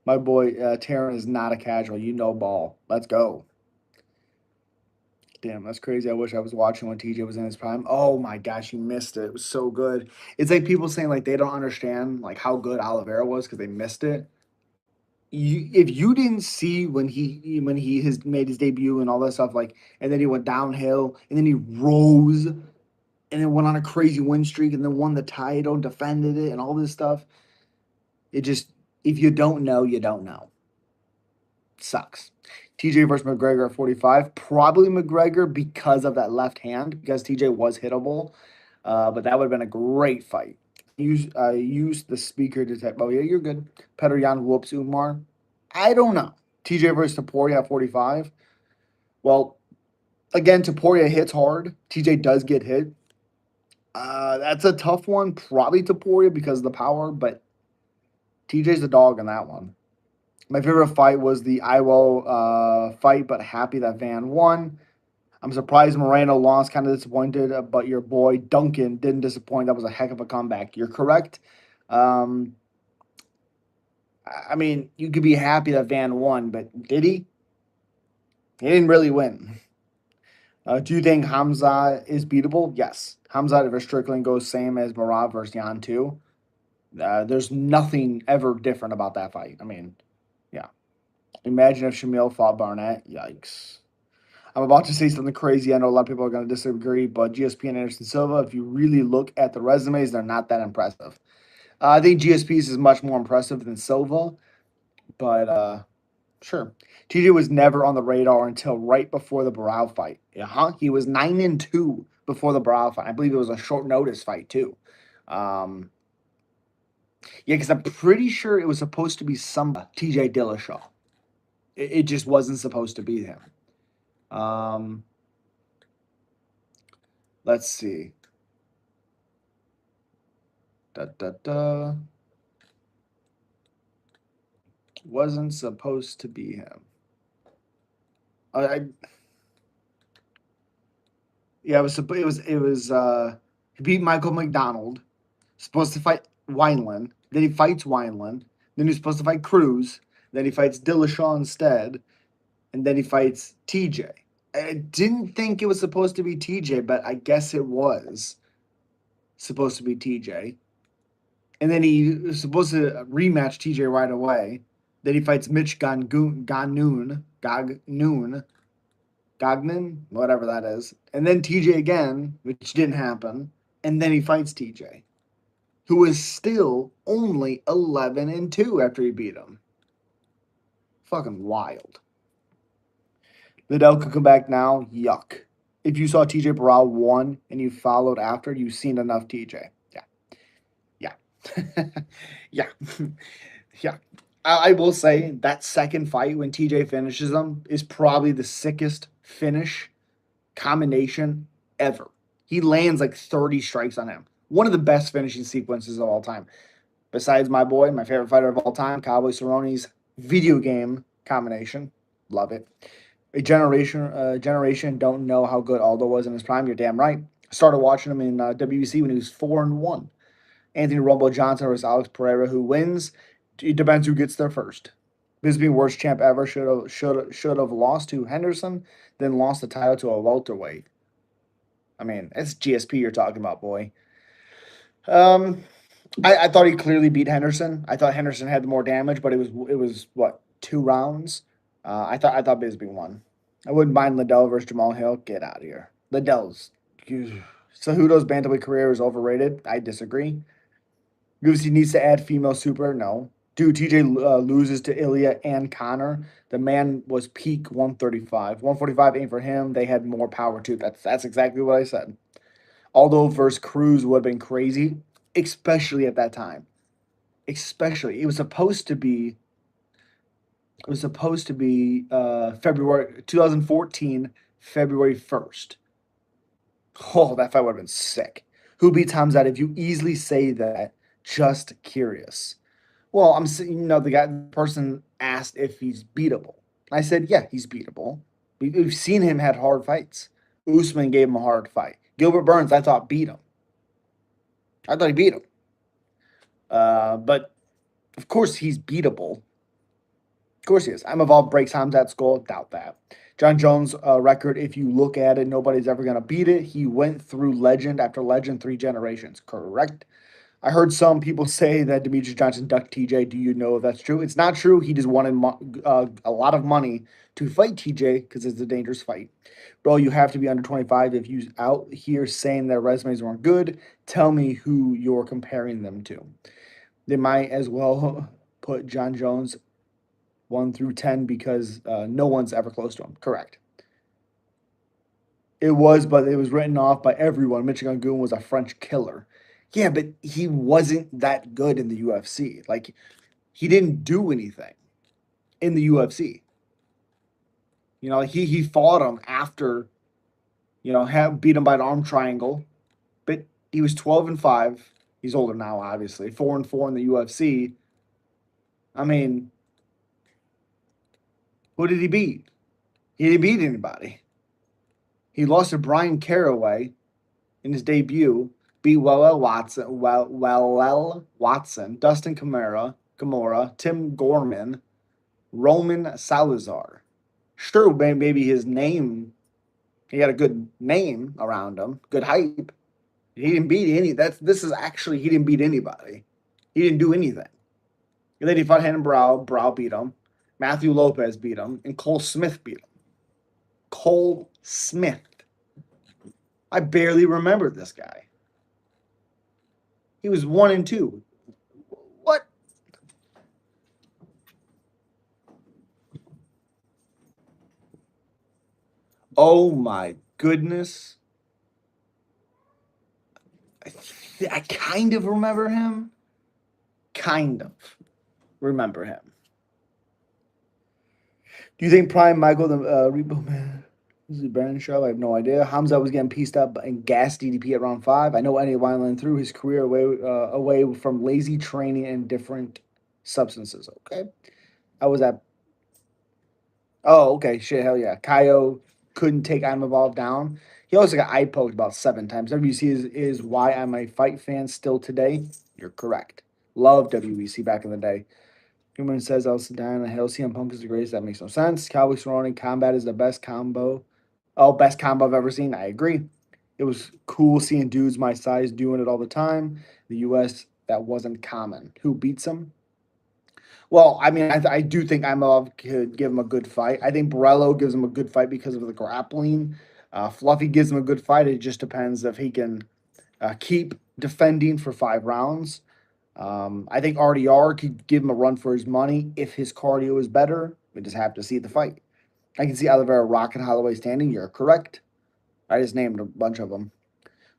Speaker 1: My boy, Taryn is not a casual. You know ball. Let's go. Damn, that's crazy. I wish I was watching when TJ was in his prime. Oh my gosh, you missed it. It was so good. It's like people saying like they don't understand like how good Oliveira was because they missed it. If you didn't see when he has made his debut and all that stuff, like, and then he went downhill and then he rose and then went on a crazy win streak and then won the title, defended it, and all this stuff. It just, if you don't know, you don't know. Sucks. TJ versus McGregor at 45. Probably McGregor because of that left hand, because TJ was hittable. But that would have been a great fight. Use the speaker to type. Oh, yeah, you're good. Petr Yan whoops Umar. I don't know. TJ versus Taporia at 45. Well, again, Taporia hits hard. TJ does get hit. That's a tough one. Probably Taporia because of the power, but TJ's the dog in that one. My favorite fight was the Iwo fight, but happy that Van won. I'm surprised Moreno lost, kind of disappointed, but your boy Duncan didn't disappoint. That was a heck of a comeback. You're correct. Um, I mean, you could be happy that Van won, but did he? He didn't really win. Do you think Hamza is beatable? Yes. Hamza versus Strickland goes same as Merab versus Jan too. There's nothing ever different about that fight. I mean, yeah. Imagine if Shamil fought Barnett. Yikes. I'm about to say something crazy. I know a lot of people are going to disagree, but GSP and Anderson Silva, if you really look at the resumes, they're not that impressive. I think GSP's is much more impressive than Silva, but sure. TJ was never on the radar until right before the Barrow fight. Yeah, huh? He was 9-2 before the Barrow fight. I believe it was a short notice fight too. Um, yeah, because I'm pretty sure it was supposed to be some TJ Dillashaw. It just wasn't supposed to be him. Um, let's see. Da, da, da. Wasn't supposed to be him. I yeah, it was he beat Michael McDonald. Supposed to fight Wineland. Then he fights Wineland. Then he's supposed to fight Cruz. Then he fights Dillashaw instead. And then he fights TJ. I didn't think it was supposed to be TJ, but I guess it was supposed to be TJ. And then he was supposed to rematch TJ right away. Then he fights Mitch Gagnon, whatever that is. And then TJ again, which didn't happen. And then he fights TJ, who is still only 11-2 after he beat him. Fucking wild. Liddell could come back now. Yuck. If you saw TJ Barral won and you followed after, you've seen enough TJ. Yeah. Yeah. Yeah. Yeah. I will say that second fight when TJ finishes him is probably the sickest finish combination ever. He lands like 30 strikes on him. One of the best finishing sequences of all time. Besides my boy, my favorite fighter of all time, Cowboy Cerrone's video game combination. Love it. A generation don't know how good Aldo was in his prime. You're damn right. Started watching him in WBC when he was 4-1. Anthony Rumble Johnson versus Alex Pereira, who wins. It depends who gets there first. Bisbee, worst champ ever, should have lost to Henderson, then lost the title to a welterweight. I mean, it's GSP you're talking about, boy. Um, I thought he clearly beat Henderson. I thought Henderson had more damage, but it was what, 2 rounds. I thought Bisbee won. I wouldn't mind Liddell versus Jamal Hill. Get out of here. Liddell's Cejudo's bantamweight career is overrated. I disagree. UFC needs to add female super. No. Dude, TJ loses to Ilya and Connor. The man was peak 135. 145 ain't for him. They had more power too. That's exactly what I said. Although versus Cruz would have been crazy, especially at that time. Especially, it was supposed to be February 2014, February 1st. Oh, that fight would have been sick. Who beats Hamzat? If you easily say that, just curious. Well, the person asked if he's beatable. I said, yeah, he's beatable. We've seen him had hard fights. Usman gave him a hard fight. Gilbert Burns, I thought beat him. I thought he beat him. But of course he's beatable. Of course he is. I'm Evolved breaks Hamzat's skull. Doubt that. John Jones' record, if you look at it, nobody's ever going to beat it. He went through legend after legend, 3 generations. Correct. I heard some people say that Demetrius Johnson ducked TJ. Do you know if that's true? It's not true. He just wanted a lot of money to fight TJ because it's a dangerous fight. Bro, you have to be under 25. If you out here saying their resumes weren't good, tell me who you're comparing them to. They might as well put John Jones 1 through 10 because no one's ever close to him. Correct. It was, but it was written off by everyone. Michigan Goon was a French killer. Yeah, but he wasn't that good in the UFC. Like, he didn't do anything in the UFC. He fought him after, beat him by an arm triangle. But he was 12-5. He's older now, obviously. 4-4 in the UFC. I mean, who did he beat? He didn't beat anybody. He lost to Brian Caraway in his debut, beat Watson, Dustin Gamora, Tim Gorman, Roman Salazar. Sure, maybe his name He had a good name around him, good hype. He didn't beat any. This is actually he didn't beat anybody. He didn't do anything. And then he fought Hennon Brow. Brow beat him. Matthew Lopez beat him, and Cole Smith beat him. Cole Smith. I barely remember this guy. He was 1-2. What? Oh my goodness. I kind of remember him. Kind of remember him. Do you think Prime Michael the Repo Man? This is a Brandon show. I have no idea. Hamza was getting pieced up and gas DDP at round 5. I know Eddie Wineland threw his career away from lazy training and different substances. Okay, I was at. Oh, okay. Shit, hell yeah. Kaio couldn't take I'm Evolved down. He also got eye poked about 7 times. WC is why I'm a fight fan still today. You're correct. Love WBC back in the day. Human says I'll sit down on the hill. CM Punk is the greatest. That makes no sense. Cowboy surrounding combat is the best combo. Oh, best combo I've ever seen. I agree. It was cool seeing dudes my size doing it all the time. The U.S. that wasn't common. Who beats him? Well, I mean, I do think Imov could give him a good fight. I think Borello gives him a good fight because of the grappling. Fluffy gives him a good fight. It just depends if he can keep defending for 5 rounds. I think RDR could give him a run for his money if his cardio is better. We just have to see the fight. I can see Oliveira, Rock, and Holloway standing. You're correct. I just named a bunch of them.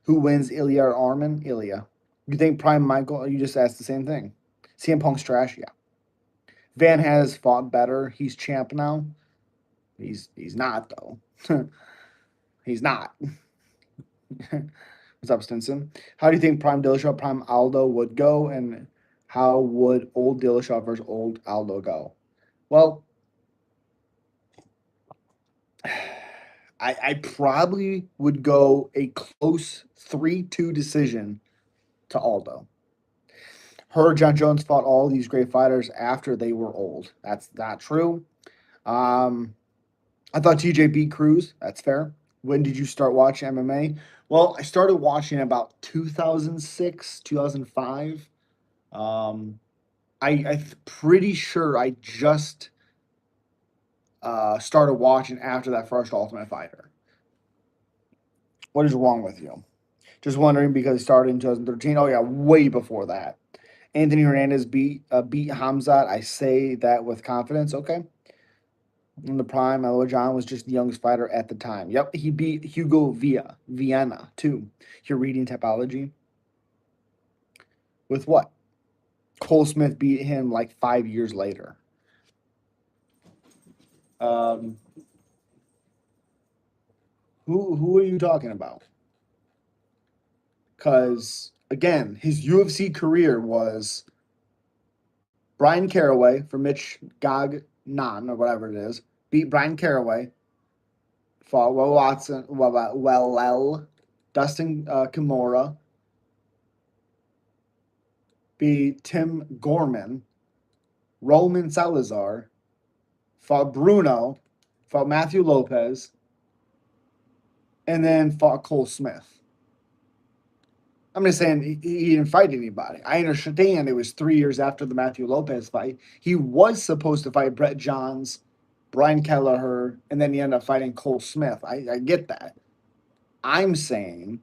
Speaker 1: Who wins, Ilya or Armin? Ilya. You think Prime Michael? You just asked the same thing. CM Punk's trash? Yeah. Van has fought better. He's champ now. He's not, though. He's not. What's up, Stinson? How do you think Prime Dillashaw, Prime Aldo would go, and how would old Dillashaw versus old Aldo go? Well, I probably would go a close 3-2 decision to Aldo. John Jones fought all these great fighters after they were old. That's not true. I thought TJ beat Cruz. That's fair. When did you start watching MMA? Well, I started watching about 2006, 2005. I'm pretty sure I just started watching after that first Ultimate Fighter. What is wrong with you? Just wondering because it started in 2013. Oh yeah, way before that. Anthony Hernandez beat Hamzat. I say that with confidence. Okay. In the prime, Elo John was just the youngest fighter at the time. Yep, he beat Hugo Vienna too. You're reading Topology. With what? Cole Smith beat him like 5 years later. Um, who are you talking about? Because again, his UFC career was Brian Caraway for Mitch Gagnon or whatever it is. Beat Brian Caraway. Fought Will Watson, Dustin Kimura. Beat Tim Gorman. Roman Salazar. Fought Bruno. Fought Matthew Lopez. And then fought Cole Smith. I'm just saying he didn't fight anybody. I understand it was 3 years after the Matthew Lopez fight. He was supposed to fight Brett Johns, Brian Kelleher, and then he ended up fighting Cole Smith. I get that. I'm saying,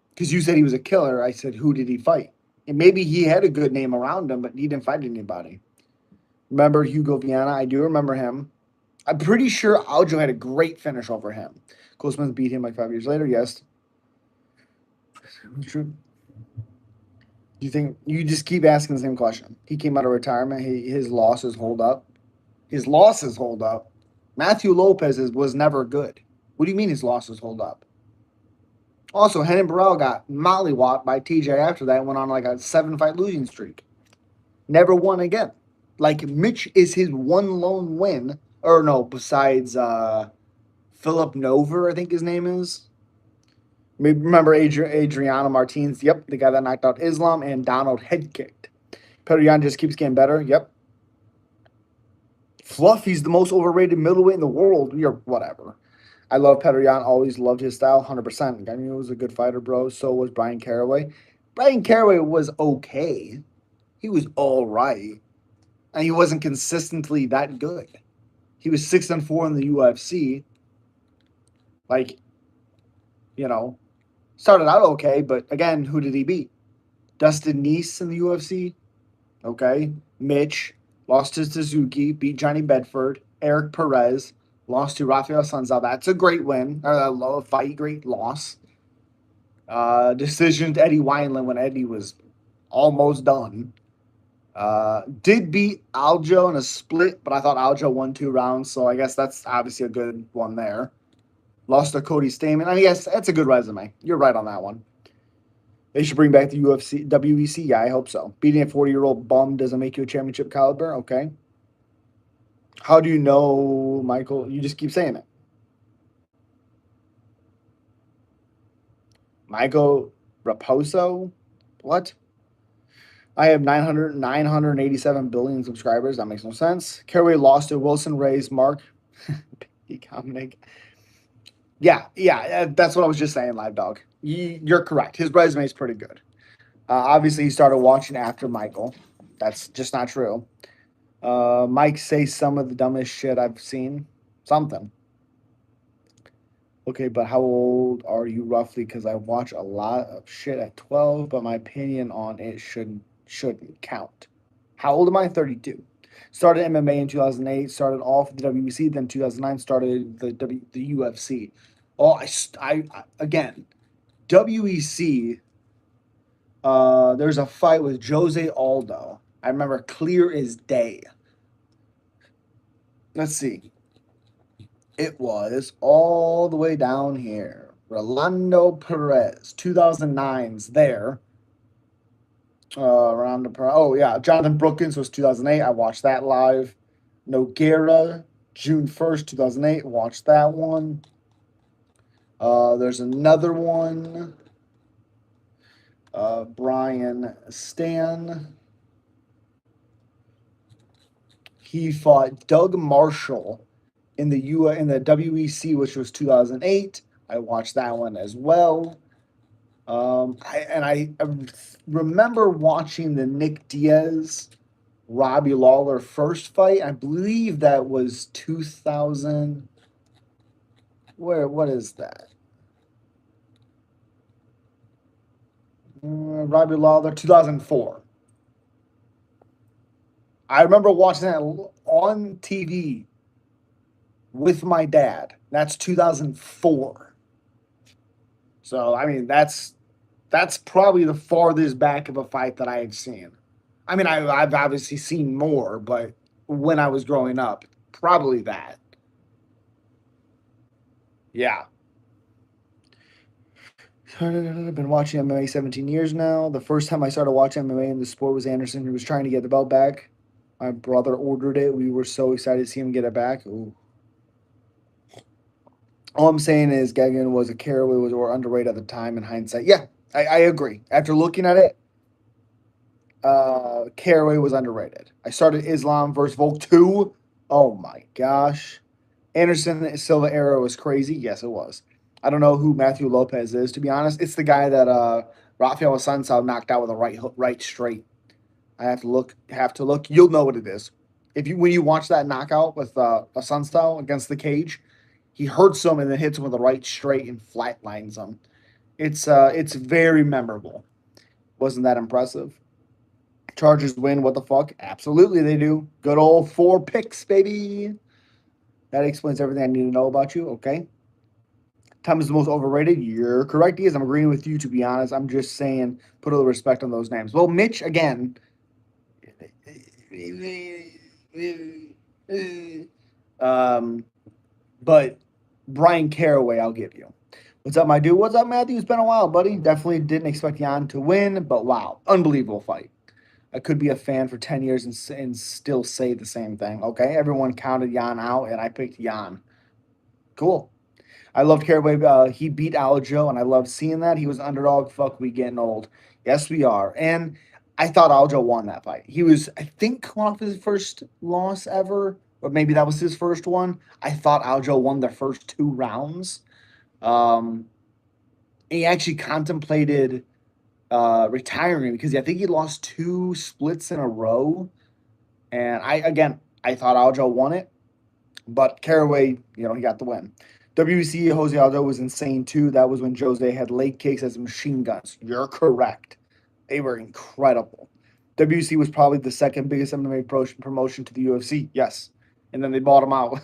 Speaker 1: because you said he was a killer, I said, who did he fight? And maybe he had a good name around him, but he didn't fight anybody. Remember Hugo Viana? I do remember him. I'm pretty sure Aljo had a great finish over him. Cole Smith beat him like 5 years later, yes. True. You think you just keep asking the same question? He came out of retirement. His losses hold up. His losses hold up. Matthew Lopez was never good. What do you mean his losses hold up? Also, Henan Burrell got mollywopped by TJ after that and went on like a 7-fight losing streak. Never won again. Like Mitch is his one lone win. Or no, besides Philip Nover, I think his name is. Remember Adriano Martinez? Yep, the guy that knocked out Islam and Donald head kicked. Petr Yan just keeps getting better. Yep. Fluffy's the most overrated middleweight in the world. You're whatever. I love Petr Yan. Always loved his style, 100%. I mean, he was a good fighter, bro. So was Brian Caraway. Brian Caraway was okay. He was all right, and he wasn't consistently that good. He was 6-4 in the UFC. Like, you know, started out okay, but again, who did he beat? Dustin Neese in the UFC. Okay, Mitch lost to Suzuki, beat Johnny Bedford. Eric Perez lost to Rafael Sanzal. That's a great win. A low fight, great loss. Decision to Eddie Wineland when Eddie was almost done. Did beat Aljo in a split, but I thought Aljo won 2 rounds, so I guess that's obviously a good one there. Lost to Cody Stamen. I mean, yes, that's a good resume. You're right on that one. They should bring back the UFC, WEC. Yeah, I hope so. Beating a 40-year-old bum doesn't make you a championship caliber. Okay. How do you know, Michael? You just keep saying it. Michael Raposo? What? I have 987 billion subscribers. That makes no sense. Caraway lost to Wilson Ray's Mark. Dominic. Yeah, that's what I was just saying, Live Dog. You're correct. His resume is pretty good. Obviously, he started watching after Michael. That's just not true. Mike says some of the dumbest shit I've seen. Something. Okay, but how old are you roughly? Because I watch a lot of shit at 12, but my opinion on it shouldn't count. How old am I? 32. Started MMA in 2008. Started off with the WBC. Then 2009 started the UFC. Oh, I again, WEC. There's a fight with Jose Aldo. I remember clear as day. Let's see. It was all the way down here. Rolando Perez, 2009's there. Rolando Perez. Oh, yeah. Jonathan Brookins was 2008. I watched that live. Nogueira, June 1st, 2008. Watched that one. There's another one. Brian Stan. He fought Doug Marshall in the WEC, which was 2008. I watched that one as well. I remember watching the Nick Diaz Robbie Lawler first fight. I believe that was 2000. What is that? Robbie Lawler 2004. I remember watching that on TV with my dad. That's 2004. So I mean that's probably the farthest back of a fight that I have seen. I mean I've obviously seen more, but when I was growing up, probably that. Yeah. I've been watching MMA 17 years now. The first time I started watching MMA in the sport was Anderson, who was trying to get the belt back. My brother ordered it. We were so excited to see him get it back. Ooh. All I'm saying is Gagan was a Caraway was or underrated at the time in hindsight. Yeah, I agree. After looking at it, Caraway was underrated. I started Islam versus Volk 2. Oh my gosh. Anderson Silva era was crazy. Yes, it was. I don't know who Matthew Lopez is, to be honest. It's the guy that Rafael Sunsao knocked out with a right straight. I have to look. You'll know what it is. If you when you watch that knockout with a Sunsao against the cage, he hurts him and then hits him with a right straight and flatlines him. It's very memorable. Wasn't that impressive? Chargers win. What the fuck? Absolutely they do. Good old 4 picks, baby. That explains everything I need to know about you. Okay. Tom is the most overrated. You're correct, Diaz. I'm agreeing with you, to be honest. I'm just saying put a little respect on those names. Well, Mitch, again. But Brian Caraway, I'll give you. What's up, my dude? What's up, Matthew? It's been a while, buddy. Definitely didn't expect Jan to win, but wow. Unbelievable fight. I could be a fan for 10 years and still say the same thing. Okay, everyone counted Jan out, and I picked Jan. Cool. I loved Caraway. He beat Aljo, and I loved seeing that. He was underdog. Fuck, we getting old. Yes, we are. And I thought Aljo won that fight. He was, I think, coming off his first loss ever. or maybe that was his first one. I thought Aljo won the first 2 rounds. Um, he actually contemplated retiring because I think he lost 2 splits in a row. And I thought Aljo won it, but Caraway, he got the win. WC Jose Aldo was insane too. That was when Jose had leg kicks as machine guns. You're correct. They were incredible. WC was probably the second biggest MMA promotion to the UFC. Yes, and then they bought him out.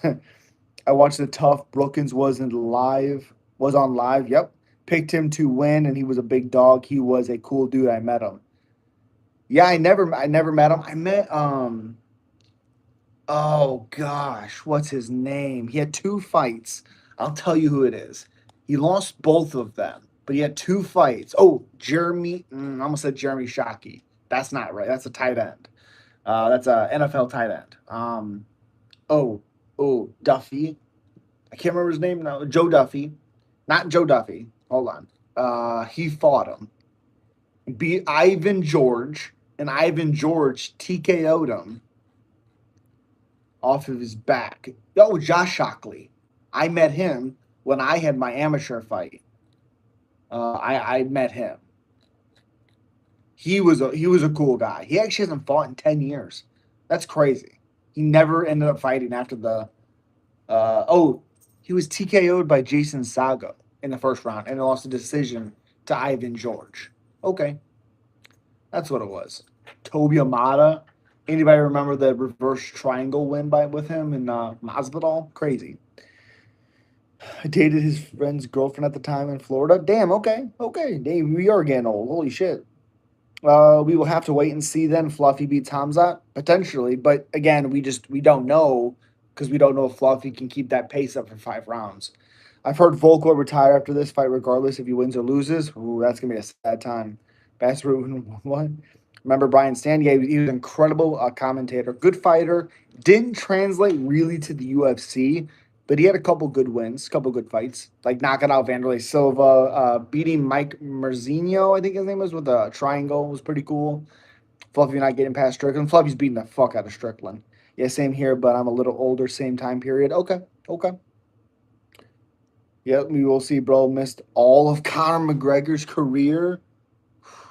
Speaker 1: I watched the tough. Brookins was on live. Yep, picked him to win, and he was a big dog. He was a cool dude. I met him. Yeah, I never met him. I met Oh gosh, what's his name? He had 2 fights. I'll tell you who it is. He lost both of them, but he had 2 fights. Oh, Jeremy. I almost said Jeremy Shockey. That's not right. That's a tight end. That's a NFL tight end. Oh, Duffy. I can't remember his name now. Joe Duffy, not Joe Duffy. Hold on. He fought him. Beat Ivan George, and Ivan George TKO'd him off of his back. Oh, Josh Shockley. I met him when I had my amateur fight. I met him. He was a cool guy. He actually hasn't fought in 10 years. That's crazy. He never ended up fighting after the. He was TKO'd by Jason Sago in the first round and lost a decision to Ivan George. Okay, that's what it was. Toby Amada. Anybody remember the reverse triangle win with him in Masvidal? Crazy. I dated his friend's girlfriend at the time in Florida. Damn. Okay. Damn, we are getting old. Holy shit. We will have to wait and see then. Fluffy beats Hamzat potentially, but again, we don't know because we don't know if Fluffy can keep that pace up for 5 rounds. I've heard Volk will retire after this fight, regardless if he wins or loses. Ooh, that's gonna be a sad time. Bass Ruben, what? Remember Brian Stanley? Yeah, he was an incredible commentator, good fighter. Didn't translate really to the UFC, but he had a couple good wins, couple good fights, like knocking out Vanderlei Silva, beating Mike Merzinho, I think his name was, with a triangle, was pretty cool. Fluffy not getting past Strickland. Fluffy's beating the fuck out of Strickland. Yeah, same here, but I'm a little older, same time period. Okay. Yep, we will see, bro. Missed all of Conor McGregor's career.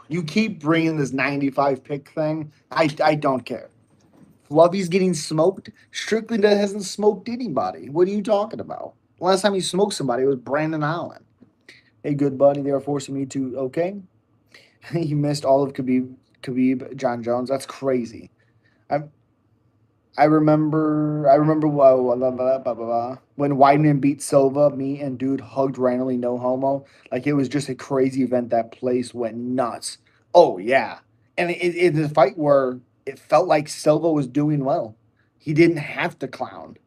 Speaker 1: You keep bringing this 95 pick thing. I don't care. Fluffy's getting smoked. Strickland hasn't smoked anybody. What are you talking about? Last time he smoked somebody was Brandon Allen. Hey, good buddy, they are forcing me to. Okay. He missed all of Khabib, John Jones. That's crazy. I I remember when Weidman beat Silva. Me and dude hugged randomly, no homo. Like it was just a crazy event. That place went nuts. Oh yeah, and it's a fight where it felt like Silva was doing well. He didn't have to clown.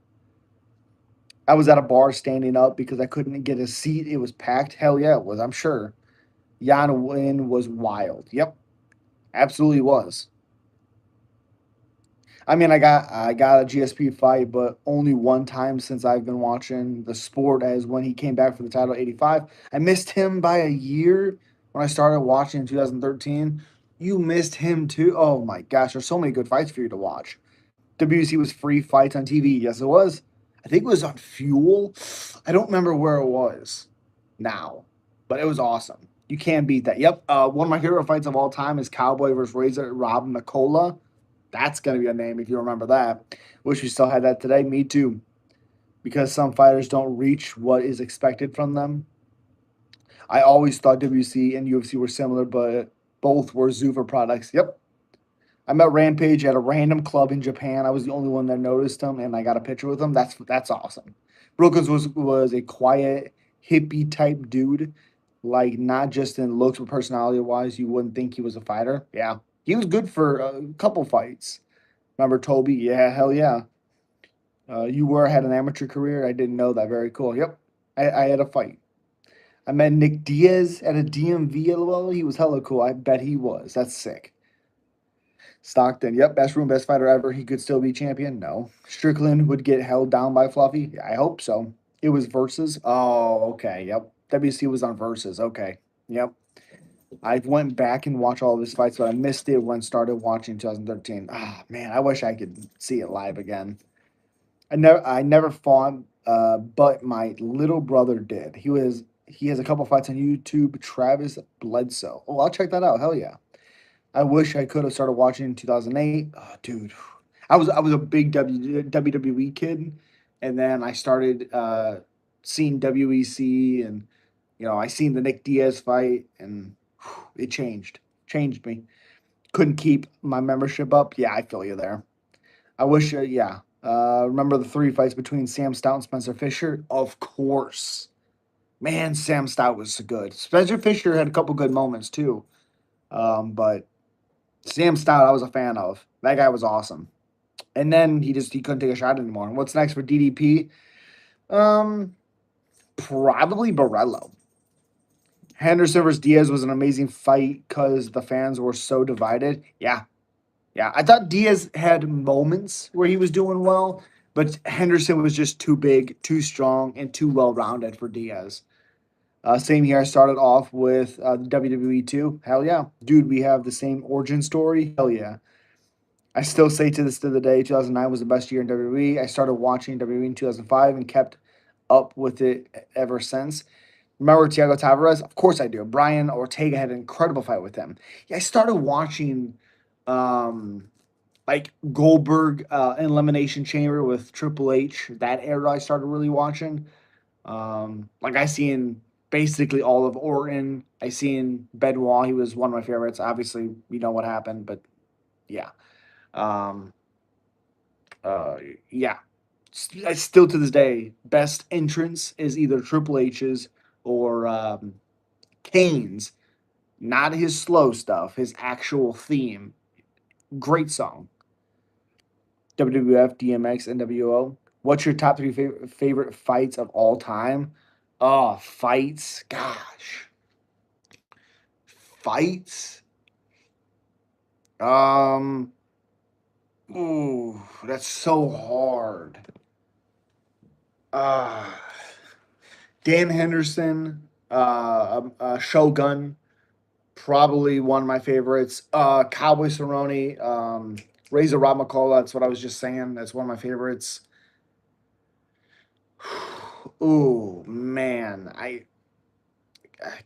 Speaker 1: I was at a bar standing up because I couldn't get a seat. It was packed. Hell yeah, it was. I'm sure. Jan Win was wild. Yep, absolutely was. I mean, I got a GSP fight, but only one time since I've been watching the sport, as when he came back for the title '85. I missed him by a year when I started watching in 2013. You missed him too. Oh my gosh, there's so many good fights for you to watch. WC was free fights on TV. Yes, it was. I think it was on Fuel. I don't remember where it was now, but it was awesome. You can't beat that. Yep. One of my favorite fights of all time is Cowboy versus Razor Rob McCullough. That's going to be a name if you remember that. Wish we still had that today. Me too. Because some fighters don't reach what is expected from them. I always thought WC and UFC were similar, but both were Zuffa products. Yep. I met Rampage at a random club in Japan. I was the only one that noticed him, and I got a picture with him. That's awesome. Brookins was a quiet, hippie type dude, like not just in looks but personality wise. You wouldn't think he was a fighter. Yeah, he was good for a couple fights. Remember Toby? Yeah, hell yeah. Had an amateur career. I didn't know that. Very cool. Yep, I had a fight. I met Nick Diaz at a DMV. LOL. He was hella cool. I bet he was. That's sick. Stockton. Yep, best room, best fighter ever. He could still be champion. No. Strickland would get held down by Fluffy. I hope so. It was versus. Oh, okay. Yep. WC was on versus. Okay. Yep. I went back and watched all of his fights, but I missed it when I started watching 2013. Ah, man, I wish I could see it live again. I never fought, but my little brother did. He has a couple fights on YouTube. Travis Bledsoe. Oh, I'll check that out. Hell yeah. I wish I could have started watching in 2008. Oh, dude, I was a big WWE kid, and then I started seeing WEC, and I seen the Nick Diaz fight, and it changed me. Couldn't keep my membership up. Yeah, I feel you there. I wish, yeah. Remember the three fights between Sam Stout and Spencer Fisher? Of course. Man, Sam Stout was so good. Spencer Fisher had a couple good moments too. But Sam Stout, I was a fan of. That guy was awesome. And then he couldn't take a shot anymore. What's next for DDP? Um, Probably Barello. Henderson versus Diaz was an amazing fight because the fans were so divided. Yeah, yeah. I thought Diaz had moments where he was doing well, but Henderson was just too big, too strong, and too well rounded for Diaz. Same here. I started off with the WWE too. Hell yeah, dude. We have the same origin story. Hell yeah. I still say to the day, 2009 was the best year in WWE. I started watching WWE in 2005 and kept up with it ever since. Remember Thiago Tavares? Of course I do. Brian Ortega had an incredible fight with him. Yeah, I started watching um, like Goldberg Elimination Chamber with Triple H. That era I started really watching. Like I seen basically all of Orton. I seen Benoit. He was one of my favorites. Obviously, we know what happened, but yeah. Um, uh, yeah. Still to this day, best entrance is either Triple H's or Kane's. Not his slow stuff, his actual theme. Great song. WWF, DMX, NWO. What's your top three favorite fights of all time? Oh, fights. Gosh. Fights. Um, Ooh, that's so hard. Uh, Dan Henderson, Shogun, probably one of my favorites. Cowboy Cerrone, Razor Ramacola. That's what I was just saying. That's one of my favorites. Ooh, man, I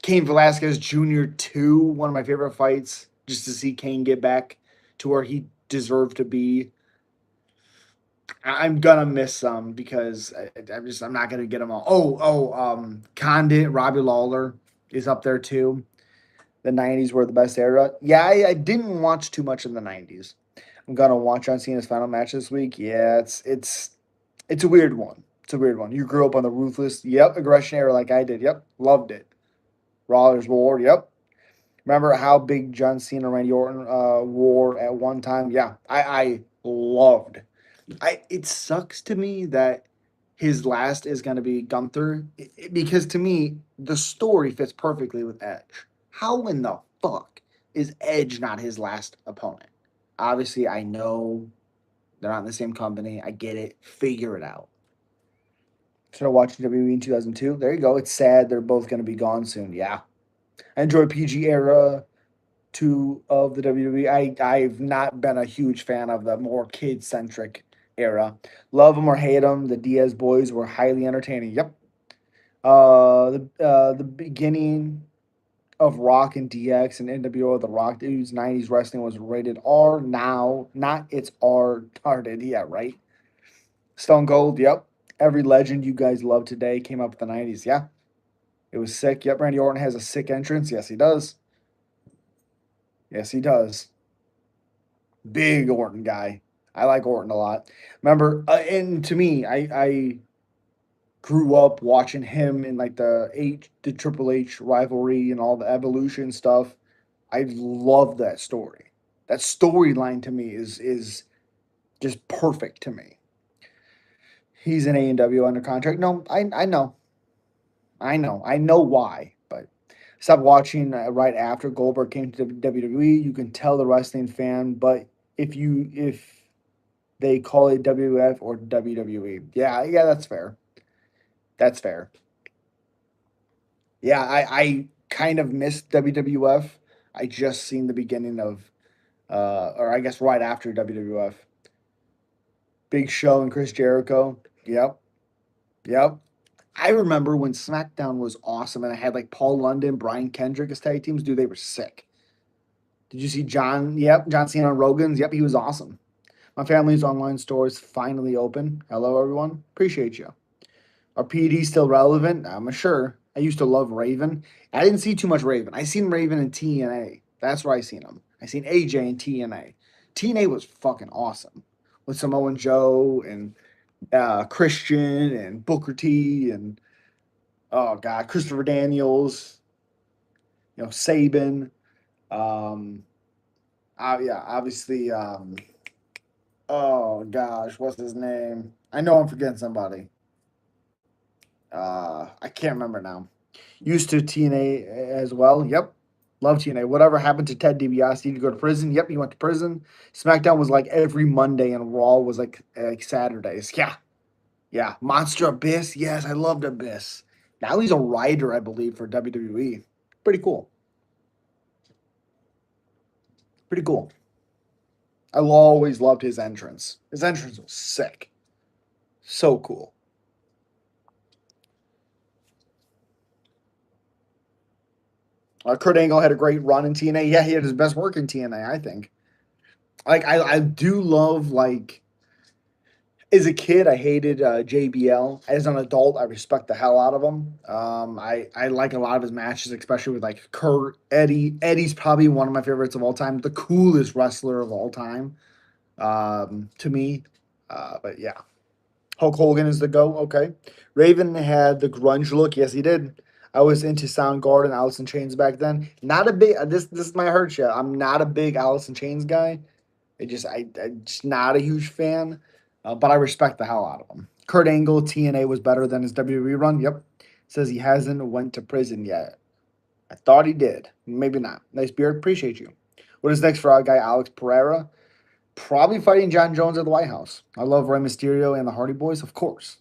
Speaker 1: Cain Velasquez Jr. two, one of my favorite fights. Just to see Kane get back to where he deserved to be. I'm gonna miss some because I'm not gonna get them all. Condit Robbie Lawler is up there too. The '90s were the best era. Yeah, I didn't watch too much in the '90s. I'm gonna watch John Cena's final match this week. Yeah, it's a weird one. It's a weird one. You grew up on the ruthless, yep, aggression era like I did. Yep, loved it. Rawler's War. Yep. Remember how big John Cena and Randy Orton wore at one time? Yeah, I loved. It sucks to me that his last is going to be Gunther because to me the story fits perfectly with Edge. How in the fuck is Edge not his last opponent? Obviously, I know they're not in the same company. I get it. Figure it out. Started watching WWE in 2002. There you go. It's sad they're both going to be gone soon. Yeah. I enjoy PG era two of the WWE. I've not been a huge fan of the more kid centric era. Love them or hate them, the Diaz boys were highly entertaining. Yep. The beginning of Rock and DX and NWO, the Rock dudes, '90s wrestling was rated R. Now, not it's R tarted. Yeah, right. Stone Cold. Yep. Every legend you guys love today came up with the '90s. Yeah, it was sick. Yep. Randy Orton has a sick entrance. Yes, he does. Yes, he does. Big Orton guy. I like Orton a lot. Remember, and to me, I grew up watching him in like the Triple H rivalry and all the evolution stuff. I love that story. That storyline to me is just perfect to me. He's in A&W under contract. No, I know why, but stop watching right after Goldberg came to WWE. You can tell the wrestling fan, but if they call it WWF or WWE. Yeah, yeah, that's fair. That's fair. Yeah, I kind of missed WWF. I just seen the beginning of, or I guess right after WWF. Big Show and Chris Jericho. Yep. Yep. I remember when SmackDown was awesome and I had like Paul London, Brian Kendrick as tag teams. Dude, they were sick. Did you see John? Yep. John Cena and Rogan's. Yep. He was awesome. My family's online store is finally open. Hello, everyone. Appreciate you. Are PEDs still relevant? I'm sure. I used to love Raven. I didn't see too much Raven. I seen Raven in TNA. That's where I seen him. I seen AJ in TNA. TNA was fucking awesome with Samoa Joe and Christian and Booker T and oh god, Christopher Daniels. Saban. Um, yeah, obviously. Oh gosh, what's his name? I know I'm forgetting somebody. I can't remember now. Used to TNA as well. Yep. Love TNA. Whatever happened to Ted DiBiase? Did he go to prison? Yep, he went to prison. SmackDown was like every Monday and Raw was like Saturdays. Yeah. Yeah. Monster Abyss. Yes, I loved Abyss. Now he's a writer, I believe, for WWE. Pretty cool. Pretty cool. I always loved his entrance. His entrance was sick. So cool. Kurt Angle had a great run in TNA. Yeah, he had his best work in TNA, I think. Like I do love like as a kid I hated JBL. As an adult, I respect the hell out of him. I like a lot of his matches, especially with like Kurt, Eddie. Eddie's probably one of my favorites of all time, the coolest wrestler of all time to me. But yeah, Hulk Hogan is the go. Okay, Raven had the grunge look. Yes, he did. I was into Soundgarden, Alice in Chains back then. Not a big. This might hurt you. I'm not a big Alice in Chains guy. I just not a huge fan, but I respect the hell out of him. Kurt Angle TNA was better than his WWE run. Yep, says he hasn't went to prison yet. I thought he did. Maybe not. Nice beard. Appreciate you. What is next for our guy Alex Pereira? Probably fighting John Jones at the White House. I love Rey Mysterio and the Hardy Boys, of course.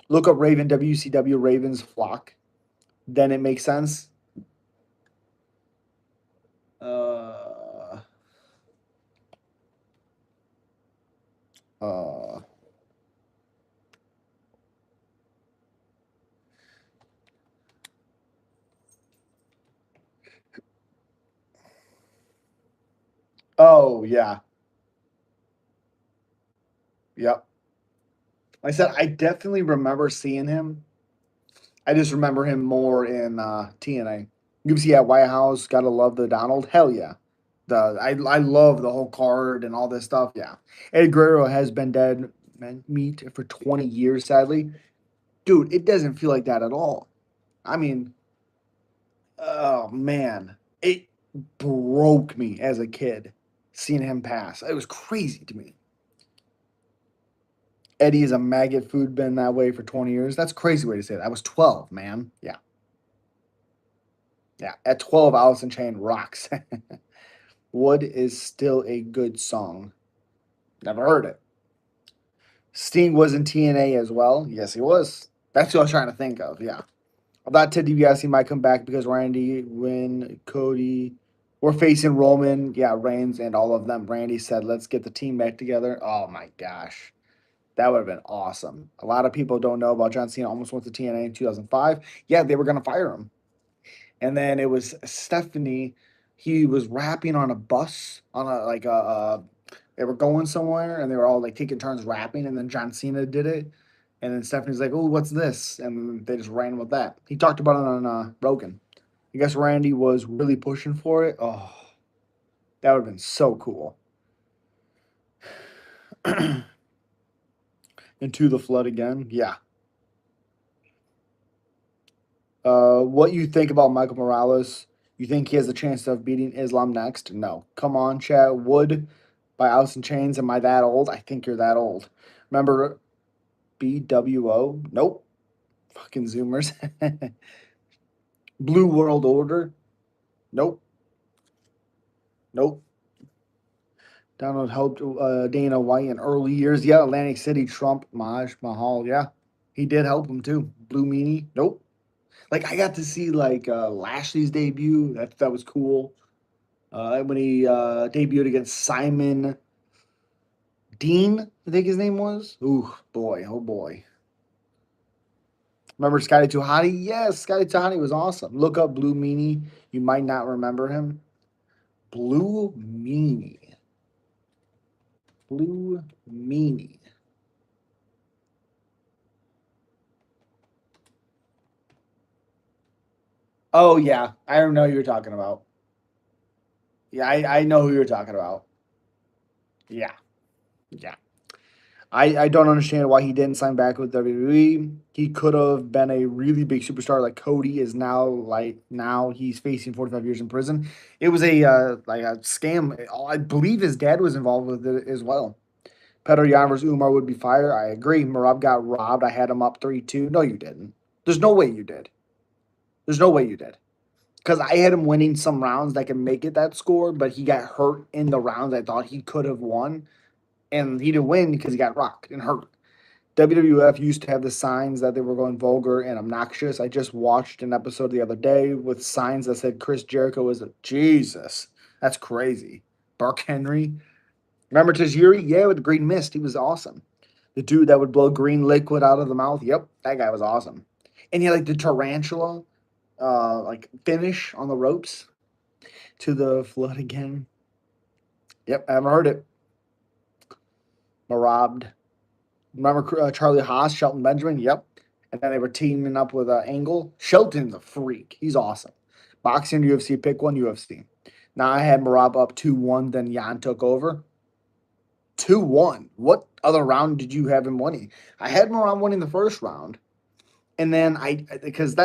Speaker 1: Look up Raven WCW Ravens Flock. Then it makes sense. Uh, uh, oh yeah, yep. Like I said, I definitely remember seeing him. I just remember him more in TNA. UFC at White House, gotta love the Donald. Hell yeah. I love the whole card and all this stuff. Yeah. Eddie Guerrero has been dead meat for 20 years, sadly. Dude, it doesn't feel like that at all. I mean, oh man. It broke me as a kid seeing him pass. It was crazy to me. Eddie is a maggot food been that way for 20 years. That's a crazy way to say that. I was 12, man. Yeah. Yeah. At 12, Alice in Chain rocks. Wood is still a good song. Never heard it. Sting was in TNA as well. Yes, he was. That's what I was trying to think of. Yeah. I thought Ted DiBiase might come back because Randy, Win, Cody were facing Roman, yeah, Reigns, and all of them. Randy said, let's get the team back together. Oh my gosh. That would have been awesome. A lot of people don't know about John Cena almost went to TNA in 2005. Yeah, they were going to fire him. And then it was Stephanie. He was rapping on a bus on a like they were going somewhere and they were all like taking turns rapping and then John Cena did it. And then Stephanie's like, "Oh, what's this?" And they just ran with that. He talked about it on Rogan. I guess Randy was really pushing for it. Oh, that would have been so cool. Into the flood again. Yeah. What you think about Michael Morales? You think he has a chance of beating Islam next? No. Come on, Chad. Wood by Alice in Chains. Am I that old? I think you're that old. Remember BWO? Nope. Fucking Zoomers. Blue World Order? Nope. Nope. Donald helped Dana White in early years. Yeah, Atlantic City, Trump, Maj Mahal. Yeah, he did help him too. Blue Meanie. Nope. Like I got to see like Lashley's debut. That was cool. When he debuted against Simon Dean, I think his name was. Ooh, boy, oh boy. Remember Scotty Tuhati? Yes, Scotty Tuhati was awesome. Look up Blue Meanie. You might not remember him. Blue Meanie. Blue Meanie. Oh yeah, I don't know who you're talking about. Yeah, I know who you're talking about. Yeah, yeah. I don't understand why he didn't sign back with WWE. He could have been a really big superstar like Cody is now. Like now he's facing 45 years in prison. It was a like a scam. I believe his dad was involved with it as well. Petr Yan versus Umar would be fire. I agree. Merab got robbed. I had him up 3-2. No, you didn't. There's no way you did. There's no way you did. Because I had him winning some rounds that could make it that score, but he got hurt in the rounds I thought he could have won. And he didn't win because he got rocked and hurt. WWF used to have the signs that they were going vulgar and obnoxious. I just watched an episode the other day with signs that said Chris Jericho was a Jesus. That's crazy. Bark Henry. Remember Tajiri? Yeah, with the green mist. He was awesome. The dude that would blow green liquid out of the mouth. Yep, that guy was awesome. And he had like the tarantula like finish on the ropes to the flood again. Yep, I haven't heard it. Robbed. Remember Charlie Haas, Shelton Benjamin? Yep. And then they were teaming up with Angle. Shelton's a freak. He's awesome. Boxing, UFC, pick one, UFC. Now I had Merab up 2-1, then Jan took over. 2-1. What other round did you have him winning? I had Merab winning the first round. And then because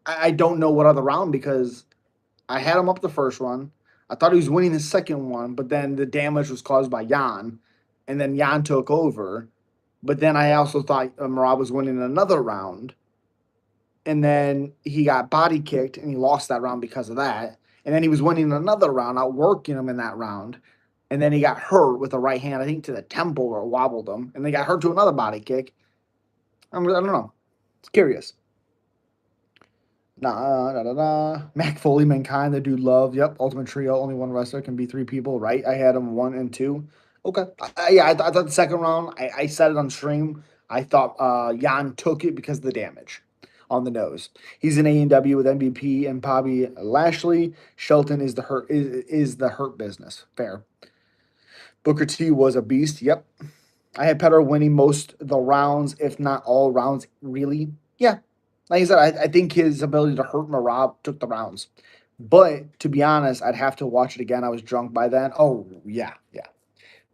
Speaker 1: I don't know what other round because I had him up the first one. I thought he was winning the second one, but then the damage was caused by Jan. And then Jan took over. But then I also thought Merab was winning another round. And then he got body kicked and he lost that round because of that. And then he was winning another round, outworking him in that round. And then he got hurt with a right hand, I think to the temple or wobbled him. And they got hurt to another body kick. I don't know. It's curious. Mac Foley, Mankind, the dude love. Yep, Ultimate Trio. Only one wrestler can be three people, right? I had him 1 and 2. Okay. I thought the second round, I said it on stream. I thought Jan took it because of the damage on the nose. He's in AEW with MVP and Bobby Lashley. Shelton is the hurt business. Fair. Booker T was a beast. Yep. I had Petr winning most of the rounds, if not all rounds, really. Yeah. Like I said, I think his ability to hurt Merab took the rounds. But to be honest, I'd have to watch it again. I was drunk by then. Oh, yeah, yeah.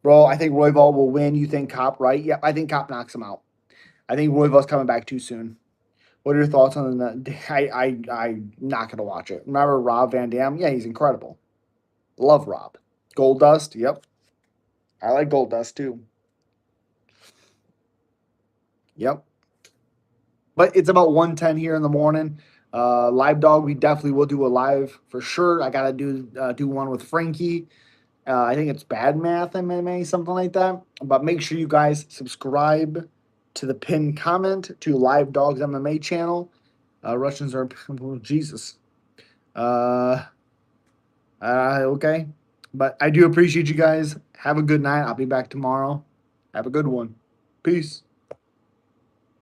Speaker 1: Bro, I think Royval will win. You think Kape, right? Yep, I think Kape knocks him out. I think Royval's coming back too soon. What are your thoughts on that? I'm not going to watch it. Remember Rob Van Dam? Yeah, he's incredible. Love Rob. Gold Dust? Yep. I like Gold Dust too. Yep. But it's about 1:10 here in the morning. Live dog, we definitely will do a live for sure. I gotta do one with Frankie. I think it's Bad Math MMA, something like that. But make sure you guys subscribe to the pinned comment to Live Dogs MMA channel. Russians are oh, Jesus. Uh, okay, but I do appreciate you guys. Have a good night. I'll be back tomorrow. Have a good one. Peace.